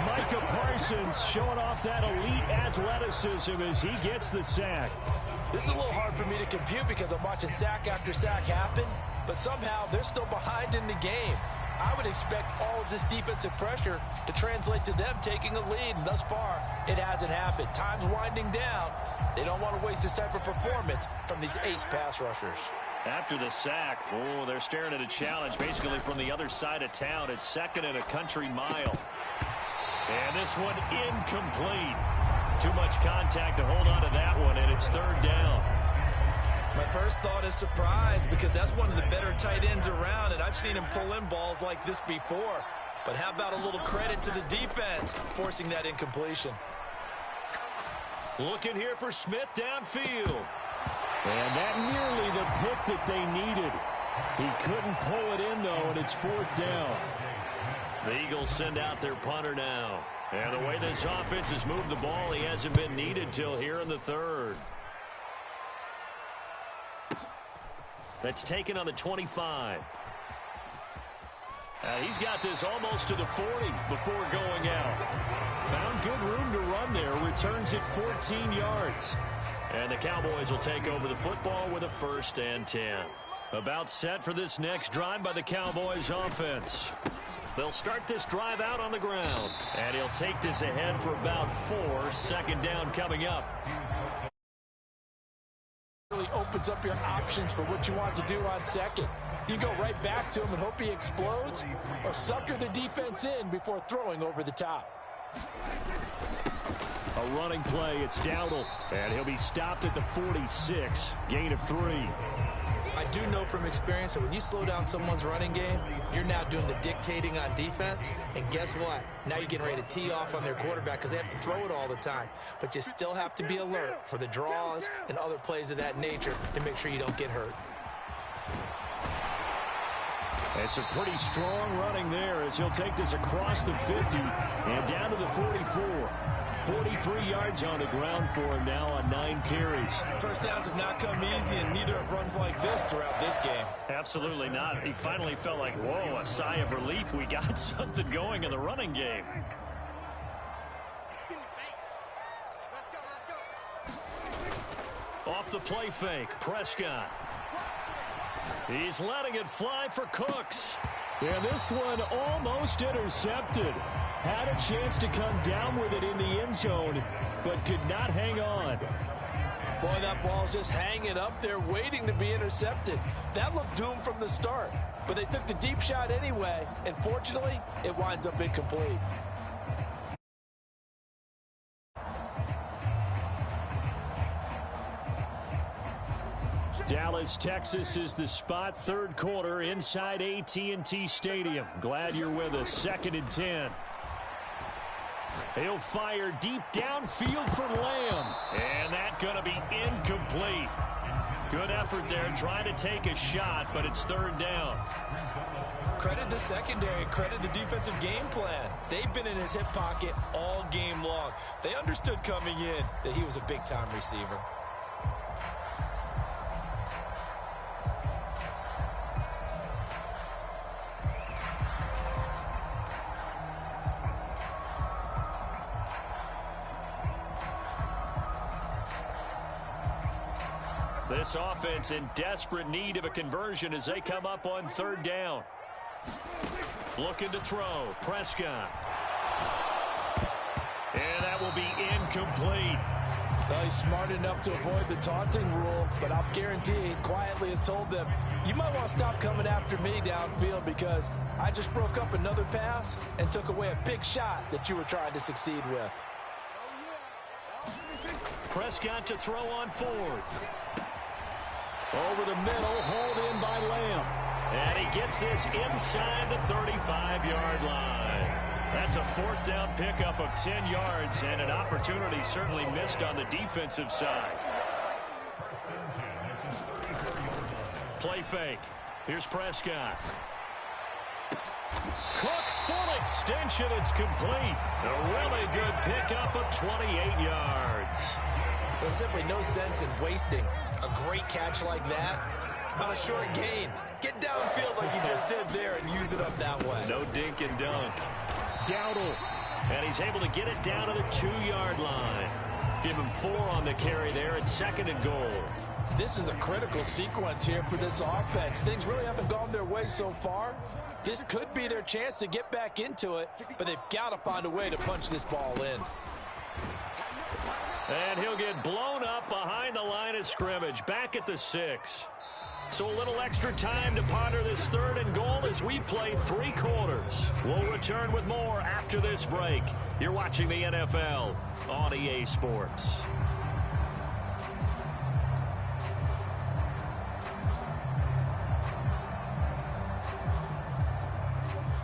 C: Micah Parsons showing off that elite athleticism as he gets the sack.
D: This is a little hard for me to compute because I'm watching sack after sack happen, but somehow they're still behind in the game. I would expect all of this defensive pressure to translate to them taking a lead, and thus far, it hasn't happened. Time's winding down. They don't want to waste this type of performance from these ace pass rushers.
A: After the sack, they're staring at a challenge basically from the other side of town. It's 2nd and a country mile. And this one incomplete. Too much contact to hold on to that one, and it's 3rd down.
D: My first thought is surprise because that's one of the better tight ends around, and I've seen him pull in balls like this before. But how about a little credit to the defense forcing that incompletion?
A: Looking here for Smith downfield.
C: And that nearly the pick that they needed. He couldn't pull it in, though, and it's 4th down.
A: The Eagles send out their punter now. And the way this offense has moved the ball, he hasn't been needed till here in the 3rd. That's taken on the 25. He's got this almost to the 40 before going out. Found good room to run there. Returns it 14 yards. And the Cowboys will take over the football with a 1st and 10. About set for this next drive by the Cowboys offense. They'll start this drive out on the ground. And he'll take this ahead for about 4. 2nd down coming up.
D: Really opens up your options for what you want to do on 2nd. You go right back to him and hope he explodes, or sucker the defense in before throwing over the top.
C: A running play, it's Dowdle, and he'll be stopped at the 46, gain of 3.
B: I do know from experience that when you slow down someone's running game, you're now doing the dictating on defense, and guess what? Now you're getting ready to tee off on their quarterback because they have to throw it all the time. But you still have to be alert for the draws and other plays of that nature to make sure you don't get hurt.
C: It's a pretty strong running there as he'll take this across the 50 and down to the 44. 43 yards on the ground for him now on 9 carries.
D: First downs have not come easy, and neither have runs like this throughout this game.
C: Absolutely not. He finally felt like, whoa, a sigh of relief. We got something going in the running game. Off the play fake, Prescott. He's letting it fly for Cooks. And this one almost intercepted. Had a chance to come down with it in the end zone, but could not hang on.
D: Boy, that ball's just hanging up there waiting to be intercepted. That looked doomed from the start, but they took the deep shot anyway, and fortunately, it winds up incomplete.
C: Dallas, Texas is the spot. 3rd quarter inside AT&T Stadium. Glad you're with us. 2nd and 10. He'll fire deep downfield for Lamb. And that's going to be incomplete. Good effort there trying to take a shot, but it's 3rd down.
B: Credit the secondary, credit the defensive game plan. They've been in his hip pocket all game long. They understood coming in that he was a big-time receiver.
C: This offense in desperate need of a conversion as they come up on 3rd down. Looking to throw. Prescott. And that will be incomplete.
D: Well, he's smart enough to avoid the taunting rule, but I'll guarantee he quietly has told them, you might want to stop coming after me downfield because I just broke up another pass and took away a big shot that you were trying to succeed with.
C: Prescott to throw on 4th. Over the middle, hauled in by Lamb. And he gets this inside the 35-yard line. That's a 4th down pickup of 10 yards and an opportunity certainly missed on the defensive side. Play fake. Here's Prescott. Cooks full extension. It's complete. A really good pickup of 28 yards.
B: There's simply no sense in wasting a great catch like that on a short gain. Get downfield like he just did there and use it up that way.
C: No dink and dunk. Dowdle. And he's able to get it down to the 2-yard line. Give him 4 on the carry there at 2nd and goal.
D: This is a critical sequence here for this offense. Things really haven't gone their way so far. This could be their chance to get back into it, but they've got to find a way to punch this ball in.
C: And he'll get blown up behind the line of scrimmage, back at the 6. So a little extra time to ponder this 3rd and goal as we play 3 quarters. We'll return with more after this break. You're watching the NFL on EA Sports.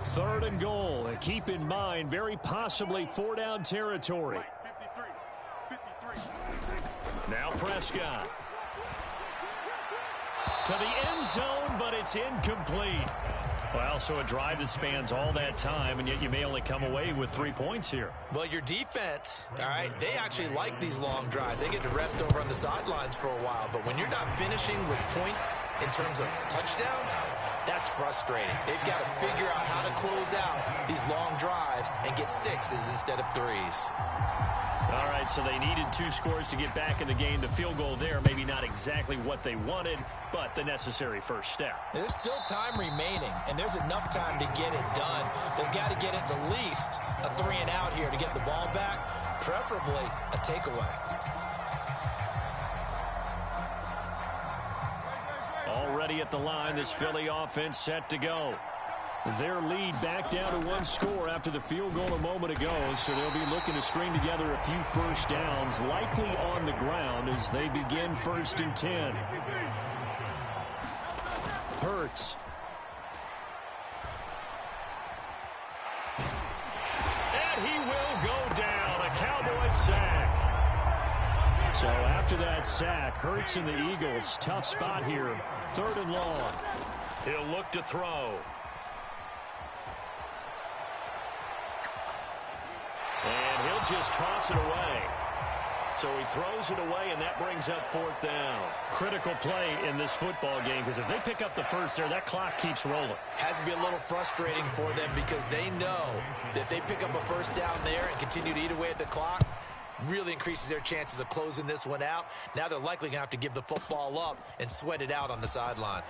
C: Third and goal, and keep in mind, very possibly 4-down territory. Now Prescott. To the end zone, but it's incomplete.
A: Well, so a drive that spans all that time, and yet you may only come away with 3 points here.
B: Well, your defense, all right, they actually like these long drives. They get to rest over on the sidelines for a while. But when you're not finishing with points in terms of touchdowns, that's frustrating. They've got to figure out how to close out these long drives and get 6s instead of 3s.
A: All right, so they needed 2 scores to get back in the game. The field goal there, maybe not exactly what they wanted, but the necessary first step.
B: There's still time remaining, and there's enough time to get it done. They've got to get at the least a 3-and-out here to get the ball back, preferably a takeaway.
A: Already at the line, this Philly offense set to go. Their lead back down to 1 score after the field goal a moment ago, so they'll be looking to string together a few first downs, likely on the ground as they begin 1st and 10. Hurts. And he will go down. A Cowboy sack. So after that sack, Hurts and the Eagles, tough spot here. 3rd and long. He'll look to throw. And he'll just toss it away. So he throws it away, and that brings up 4th down. Critical play in this football game, because if they pick up the first there, that clock keeps rolling.
B: Has to be a little frustrating for them because they know that if they pick up a first down there and continue to eat away at the clock, really increases their chances of closing this one out. Now they're likely going to have to give the football up and sweat it out on the sideline.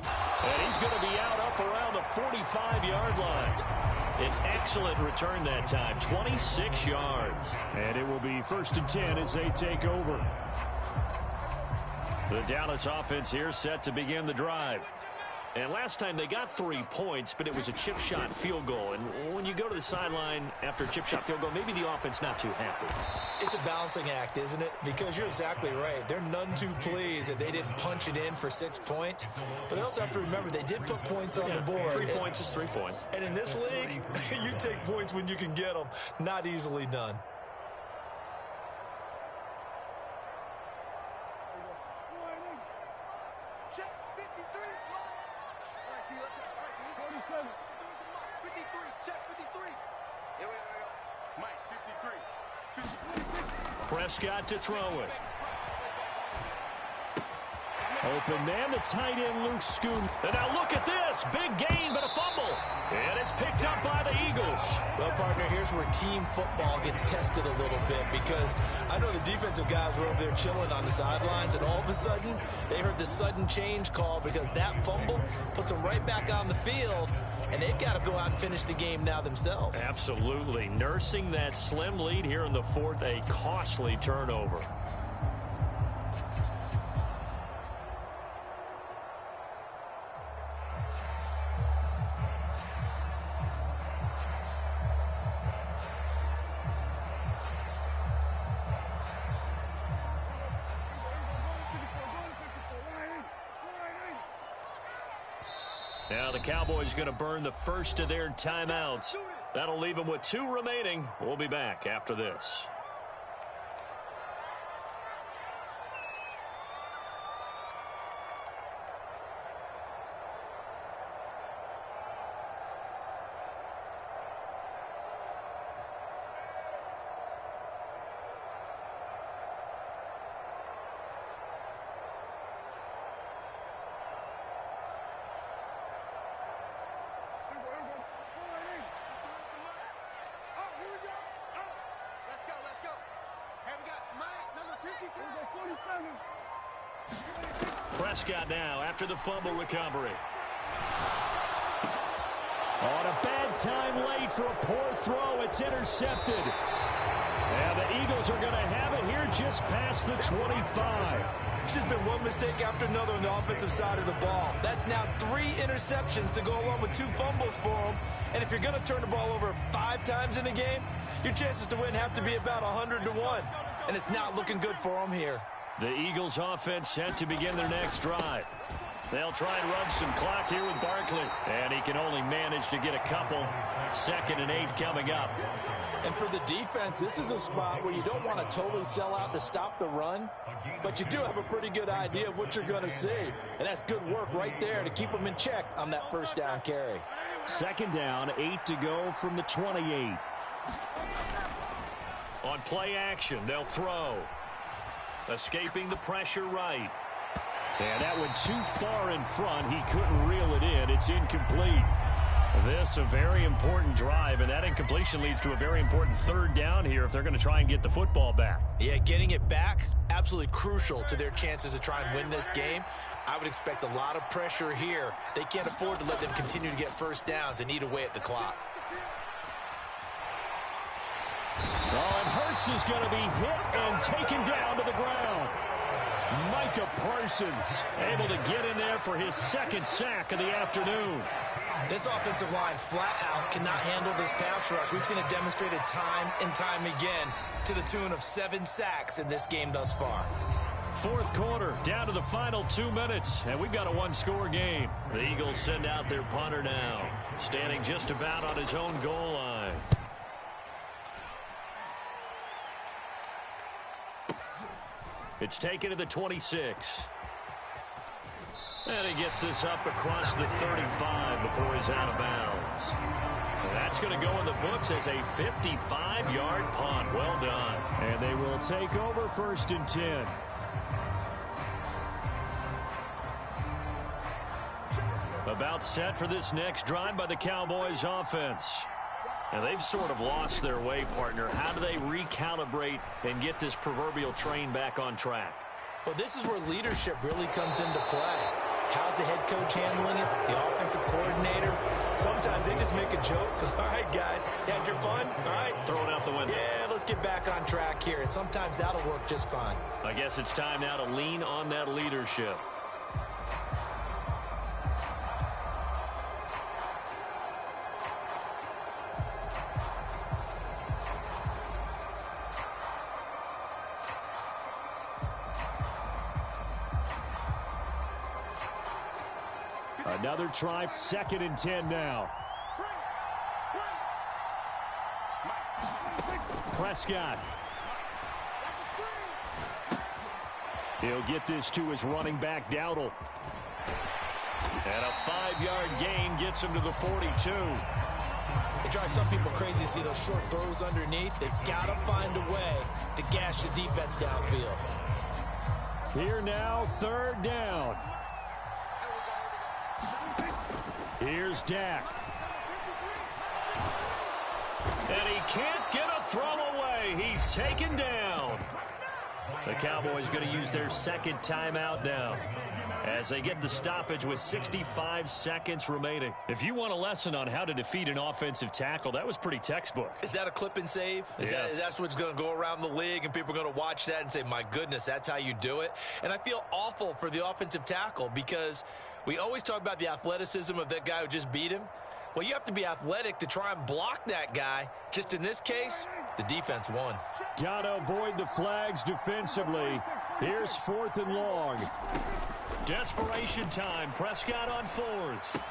A: And he's going to be out up around the 45-yard line. An excellent return that time, 26 yards.
C: And it will be 1st and 10 as they take over.
A: The Dallas offense here set to begin the drive. And last time they got 3 points, but it was a chip shot field goal. And when you go to the sideline after a chip shot field goal, maybe the offense not too happy.
B: It's a balancing act, isn't it? Because you're exactly right. They're none too pleased that they didn't punch it in for 6 points. But they also have to remember they did put points on the board.
A: 3 points is 3 points.
B: And in this league, you take points when you can get them. Not easily done.
E: Check 53. All right, T, let's all right, T. 53. Check 53. Here we go. Mike, 53.
A: Prescott to throw it.
C: Open man, the tight end, Luke Schoon.
A: And now look at this. Big gain, but a fumble. And it's picked up by the Eagles.
B: Well, partner, here's where team football gets tested a little bit because I know the defensive guys were over there chilling on the sidelines, and all of a sudden, they heard the sudden change call because that fumble puts them right back on the field, and they've got to go out and finish the game now themselves.
A: Absolutely. Nursing that slim lead here in the 4th, a costly turnover. Now the Cowboys going to burn the first of their timeouts. That'll leave them with 2 remaining. We'll be back after this. Prescott now after the fumble recovery.
C: On a bad time late for a poor throw. It's intercepted. And the Eagles are going to have it here just past the 25.
B: It's just been one mistake after another on the offensive side of the ball. That's now 3 interceptions to go along with 2 fumbles for them. And if you're going to turn the ball over 5 times in a game, your chances to win have to be about 100-1. And it's not looking good for them here.
A: The Eagles offense set to begin their next drive. They'll try and run some clock here with Barkley. And he can only manage to get a couple. 2nd and 8 coming up.
D: And for the defense, this is a spot where you don't want to totally sell out to stop the run, but you do have a pretty good idea of what you're going to see. And that's good work right there to keep them in check on that first down carry.
C: 2nd down, 8 to go from the 28.
A: On play action, they'll throw. Escaping the pressure right.
C: And that went too far in front. He couldn't reel it in. It's incomplete. This a very important drive, and that incompletion leads to a very important 3rd down here if they're going to try and get the football back.
B: Yeah, getting it back, absolutely crucial to their chances to try and win this game. I would expect a lot of pressure here. They can't afford to let them continue to get first downs and eat away at the clock.
C: Oh, and Hurts is going to be hit and taken down to the ground. Micah Parsons able to get in there for his 2nd sack of the afternoon.
B: This offensive line flat out cannot handle this pass rush. We've seen it demonstrated time and time again to the tune of 7 sacks in this game thus far.
A: 4th quarter, down to the final 2 minutes, and we've got a 1-score game. The Eagles send out their punter now, standing just about on his own goal line. It's taken to the 26. And he gets this up across the 35 before he's out of bounds. And that's going to go in the books as a 55-yard punt. Well done.
C: And they will take over 1st and 10.
A: About set for this next drive by the Cowboys offense. And they've sort of lost their way, partner. How do they recalibrate and get this proverbial train back on track?
B: Well, this is where leadership really comes into play. How's the head coach handling it? The offensive coordinator? Sometimes they just make a joke. All right, guys, had your fun? All right.
A: Throw it out the window.
B: Yeah, let's get back on track here. And sometimes that'll work just fine.
A: I guess it's time now to lean on that leadership.
C: Another try, 2nd and 10 now. Prescott. He'll get this to his running back, Dowdle.
A: And a 5-yard gain gets him to the 42.
B: It drives some people crazy to see those short throws underneath. They've got to find a way to gash the defense downfield.
C: Here now, 3rd down. Here's Dak.
A: And he can't get a throw away. He's taken down. The Cowboys going to use their 2nd timeout now as they get the stoppage with 65 seconds remaining. If you want a lesson on how to defeat an offensive tackle, that was pretty textbook.
B: Is that a clip and save?
A: Yes.
B: That's what's going to go around the league, and people are going to watch that and say, my goodness, that's how you do it. And I feel awful for the offensive tackle because we always talk about the athleticism of that guy who just beat him. Well, you have to be athletic to try and block that guy. Just in this case, the defense won.
C: Gotta avoid the flags defensively. Here's 4th and long.
A: Desperation time. Prescott on 4th.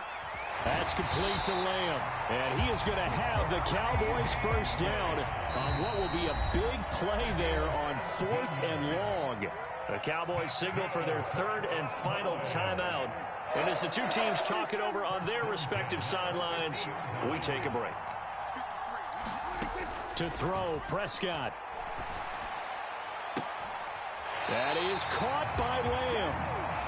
C: That's complete to Lamb. And he is going to have the Cowboys first down on what will be a big play there on 4th and long.
A: The Cowboys signal for their 3rd and final timeout. And as the two teams talk it over on their respective sidelines, we take a break.
C: To throw, Prescott. That is caught by Lamb.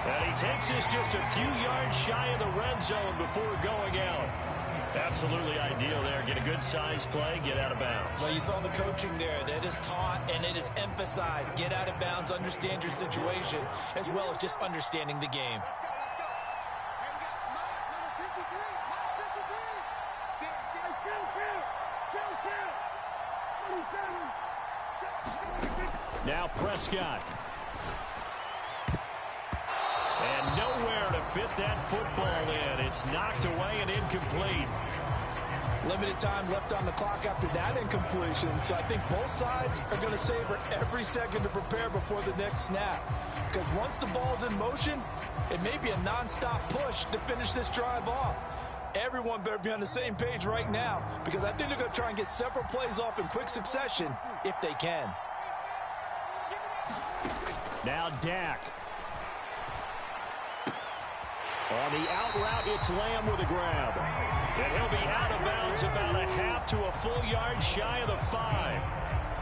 A: And he takes this just a few yards shy of the red zone before going out. Absolutely ideal there. Get a good size play, get out of bounds.
B: Well, you saw the coaching there. That is taught and it is emphasized. Get out of bounds, understand your situation, as well as just understanding the game.
C: Now Prescott.
A: And nowhere to fit that football in. It's knocked away and incomplete.
D: Limited time left on the clock after that incompletion, so I think both sides are going to savor every second to prepare before the next snap. Because once the ball's in motion, it may be a nonstop push to finish this drive off. Everyone better be on the same page right now, because I think they're going to try and get several plays off in quick succession if they can.
C: Now Dak. On the out route, it's Lamb with a grab. And he'll be out of bounds about a half to a full yard shy of the 5.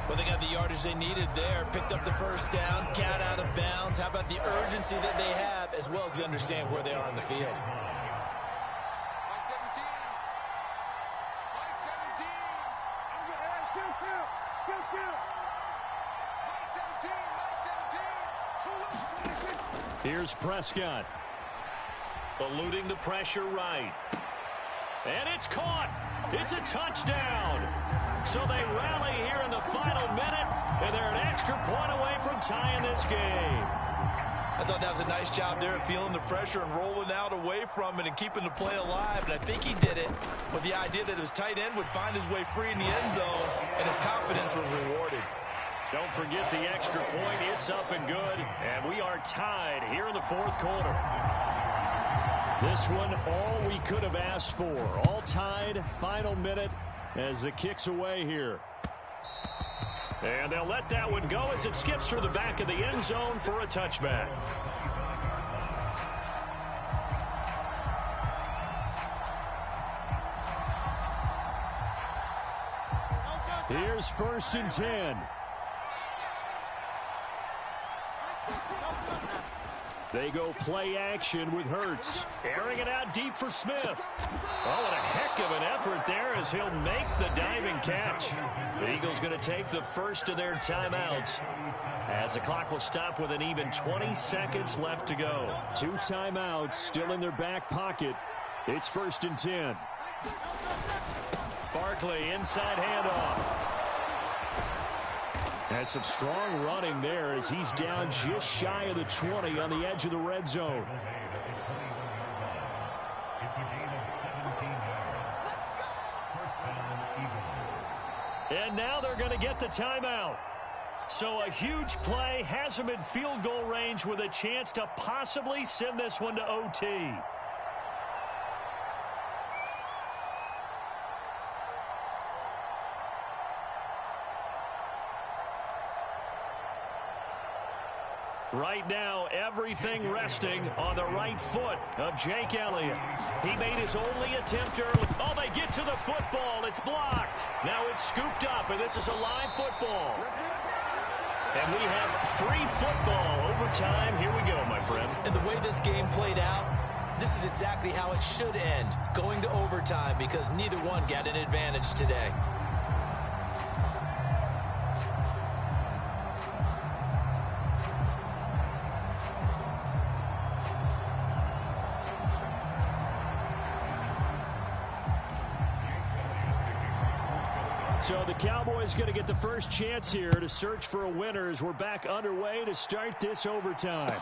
B: Well, they got the yardage they needed there. Picked up the first down, got out of bounds. How about the urgency that they have, as well as they understand where they are on the field?
E: Mike 17. Mike 17. I'm good. Hey, kill. Mike 17. Mike 17. 2
C: Here's Prescott. Eluding the pressure right. And it's caught. It's a touchdown. So they rally here in the final minute, and they're an extra point away from tying this game.
B: I thought that was a nice job there of feeling the pressure and rolling out away from it and keeping the play alive. And I think he did it with the idea that his tight end would find his way free in the end zone, and his confidence was rewarded.
A: Don't forget the extra point. It's up and good. And we are tied here in the fourth quarter.
C: This one, all we could have asked for. All tied, final minute as the kick's away here.
A: And they'll let that one go as it skips through the back of the end zone for a touchback.
C: Here's 1st and 10. They go play action with Hurts.
A: Airing it out deep for Smith. Oh, and a heck of an effort there as he'll make the diving catch. The Eagles going to take the first of their timeouts as the clock will stop with an even 20 seconds left to go.
C: 2 timeouts still in their back pocket. It's 1st and 10.
A: Barkley inside handoff.
C: Has some strong running there as he's down just shy of the 20 on the edge of the red zone.
A: And now they're going to get the timeout. So a huge play has them in field goal range with a chance to possibly send this one to OT. Right now, everything resting on the right foot of Jake Elliott. He made his only attempt early. Oh, they get to the football. It's blocked. Now it's scooped up, and this is a live football. And we have free football overtime. Here we go, my friend.
B: And the way this game played out, this is exactly how it should end, going to overtime, because neither one got an advantage today.
C: So the Cowboys going to get the first chance here to search for a winner as we're back underway to start this overtime.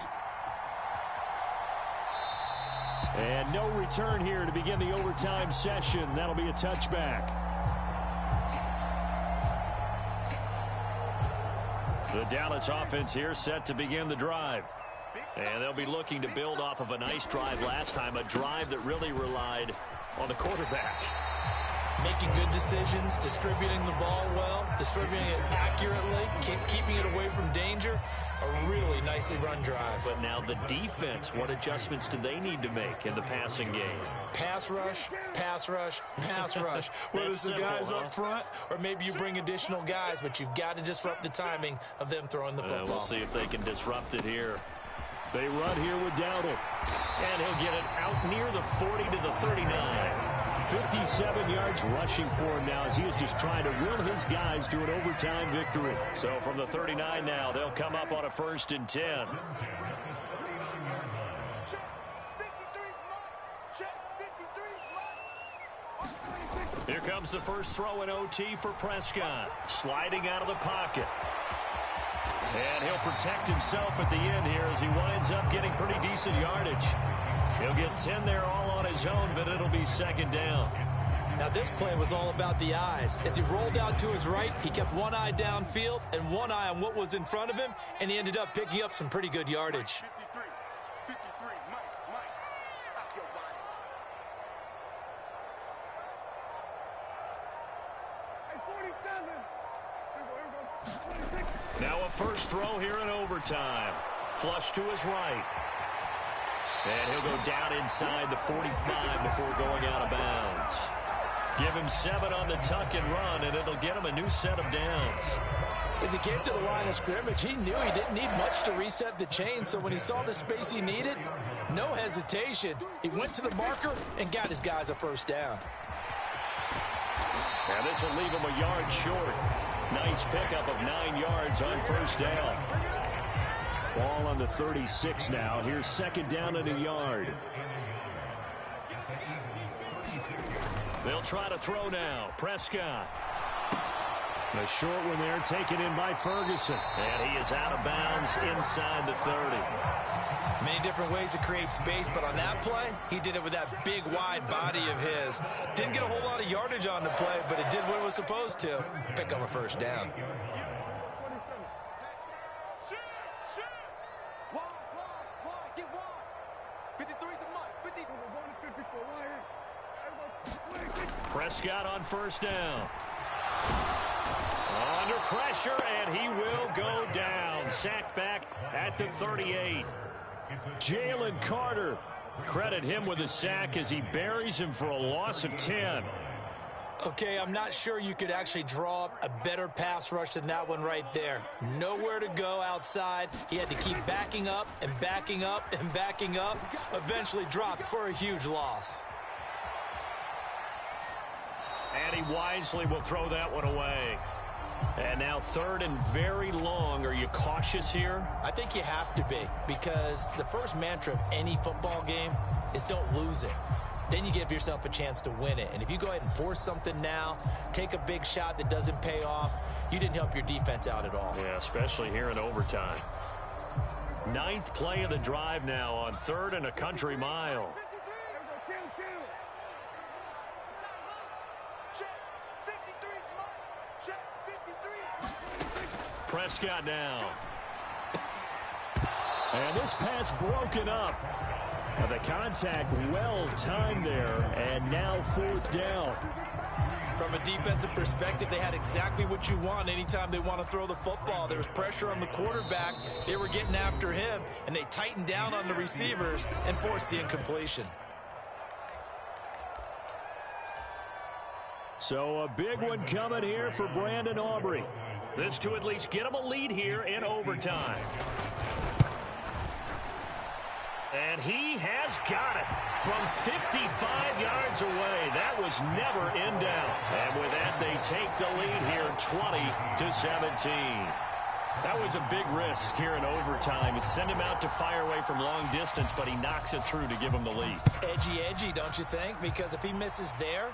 C: And no return here to begin the overtime session. That'll be a touchback.
A: The Dallas offense here set to begin the drive. And they'll be looking to build off of a nice drive last time, a drive that really relied on the quarterback.
B: Making good decisions, distributing the ball well, distributing it accurately, keeping it away from danger. A really nicely run drive.
A: But now the defense, what adjustments do they need to make in the passing game?
B: Pass rush, pass rush, pass rush. Whether it's the guys up front or maybe you bring additional guys, but you've got to disrupt the timing of them throwing the football.
A: We'll see if they can disrupt it here.
C: They run here with Dowdle.
A: And he'll get it out near the 40 to the 39.
C: 57 yards rushing for him now as he is just trying to will his guys to an overtime victory.
A: So from the 39 now, they'll come up on a 1st and 10. Here comes the first throw in OT for Prescott. Sliding out of the pocket. And he'll protect himself at the end here as he winds up getting pretty decent yardage. He'll get 10 there all on his own, but it'll be 2nd down.
D: Now this play was all about the eyes. As he rolled out to his right, he kept one eye downfield and one eye on what was in front of him, and he ended up picking up some pretty good yardage.
E: 53, Mike, stop your body. Hey, 47.
A: Now a first throw here in overtime. Flush to his right. And he'll go down inside the 45 before going out of bounds. Give him 7 on the tuck and run, and it'll get him a new set of downs.
D: As he came to the line of scrimmage, he knew he didn't need much to reset the chain, so when he saw the space he needed, no hesitation. He went to the marker and got his guys a first down.
A: Now this will leave him a yard short. Nice pickup of 9 yards on first down.
C: Ball on the 36 now. Here's second down and a yard.
A: They'll try to throw now. Prescott.
C: The short one there taken in by Ferguson.
A: And he is out of bounds inside the 30.
D: Many different ways to create space, but on that play, he did it with that big, wide body of his. Didn't get a whole lot of yardage on the play, but it did what it was supposed to. Pick up a first down.
A: Prescott on first down. Under pressure, and he will go down. Sacked back at the 38.
C: Jalen Carter.
A: Credit him with a sack as he buries him for a loss of 10.
D: Okay, I'm not sure you could actually draw up a better pass rush than that one right there. Nowhere to go outside. He had to keep backing up and backing up and backing up. Eventually dropped for a huge loss.
A: And he wisely will throw that one away. And now third and very long. Are you cautious here?
D: I think you have to be, because the first mantra of any football game is don't lose it. Then you give yourself a chance to win it. And if you go ahead and force something now, take a big shot that doesn't pay off, you didn't help your defense out at all.
A: Yeah, especially here in overtime. 9th play of the drive now on 3rd and a country mile. Prescott now.
C: And this pass broken up. The contact well timed there, and now 4th down.
D: From a defensive perspective, they had exactly what you want anytime they want to throw the football. There was pressure on the quarterback. They were getting after him, and they tightened down on the receivers and forced the incompletion.
C: So a big one coming here for Brandon Aubrey.
A: This to at least get him a lead here in overtime. And he has got it from 55 yards away. That was never in doubt. And with that, they take the lead here 20-17. That was a big risk here in overtime. It sent him out to fire away from long distance, but he knocks it through to give him the lead.
D: Edgy, don't you think? Because if he misses there,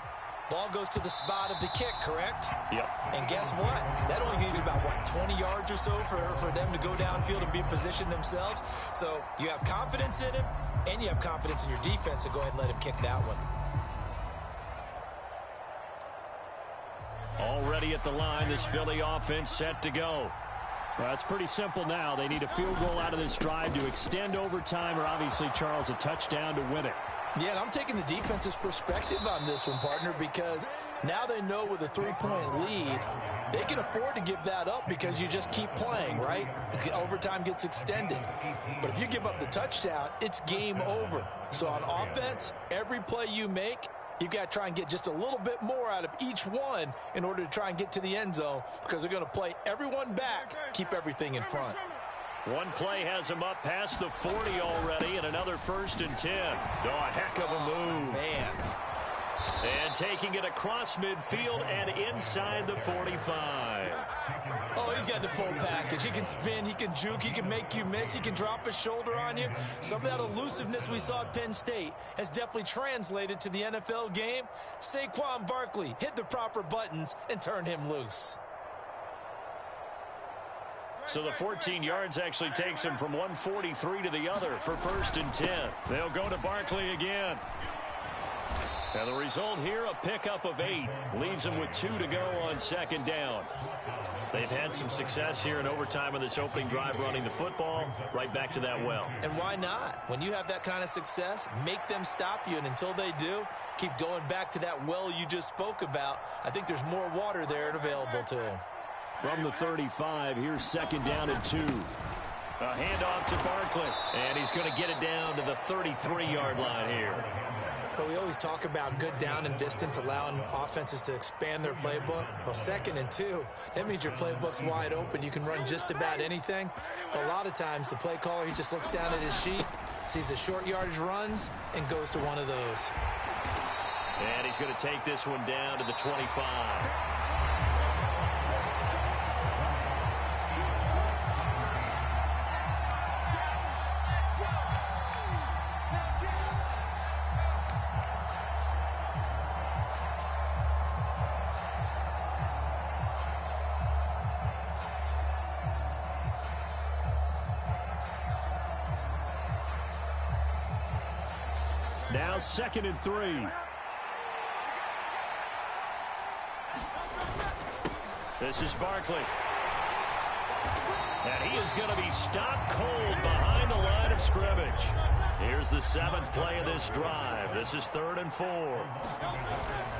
D: ball goes to the spot of the kick, correct?
A: Yep.
D: And guess what? That only gives you about, 20 yards or so for them to go downfield and be in position themselves. So you have confidence in him, and you have confidence in your defense to go ahead and let him kick that one.
A: Already at the line, this Philly offense set to go.
C: Well, it's pretty simple now. They need a field goal out of this drive to extend overtime, or obviously, Charles, a touchdown to win it.
D: Yeah, and I'm taking the defense's perspective on this one, partner, because now they know with a 3-point lead, they can afford to give that up because you just keep playing, right? Overtime gets extended. But if you give up the touchdown, it's game over. So on offense, every play you make, you've got to try and get just a little bit more out of each one in order to try and get to the end zone, because they're going to play everyone back, keep everything in front.
A: One play has him up past the 40 already, and another 1st and 10. Oh, a heck of a move.
D: Man.
A: And taking it across midfield and inside the 45.
D: Oh, he's got the full package. He can spin, he can juke, he can make you miss, he can drop his shoulder on you. Some of that elusiveness we saw at Penn State has definitely translated to the NFL game. Saquon Barkley hit the proper buttons and turned him loose.
A: So the 14 yards actually takes him from 143 to the other for 1st and 10. They'll go to Barkley again. And the result here, a pickup of 8. Leaves them with 2 to go on second down. They've had some success here in overtime of this opening drive running the football. Right back to that well.
B: And why not? When you have that kind of success, make them stop you. And until they do, keep going back to that well you just spoke about. I think there's more water there available to them.
C: From the 35, here's second down and 2.
A: A handoff to Barkley. And he's going to get it down to the 33-yard line here.
B: But we always talk about good down and distance, allowing offenses to expand their playbook. Well, second and 2, that means your playbook's wide open. You can run just about anything. But a lot of times, the play caller, he just looks down at his sheet, sees the short yardage runs, and goes to one of those.
A: And he's going to take this one down to the 25.
C: Now second and 3.
A: This is Barkley. And he is going to be stopped cold behind the line of scrimmage. Here's the 7th play of this drive. This is 3rd and 4.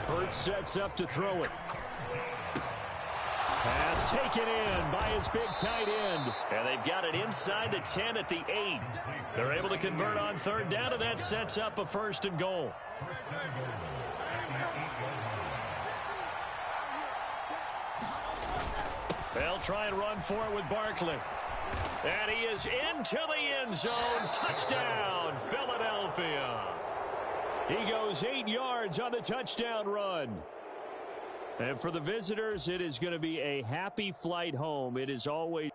C: Hurts sets up to throw it. Pass taken in by his big tight end.
A: And they've got it inside the 10 at the 8. They're able to convert on 3rd down, and that sets up a 1st and goal. They'll try and run for it with Barkley. And he is into the end zone. Touchdown, Philadelphia.
C: He goes 8 yards on the touchdown run. And for the visitors, it is going to be a happy flight home. It is always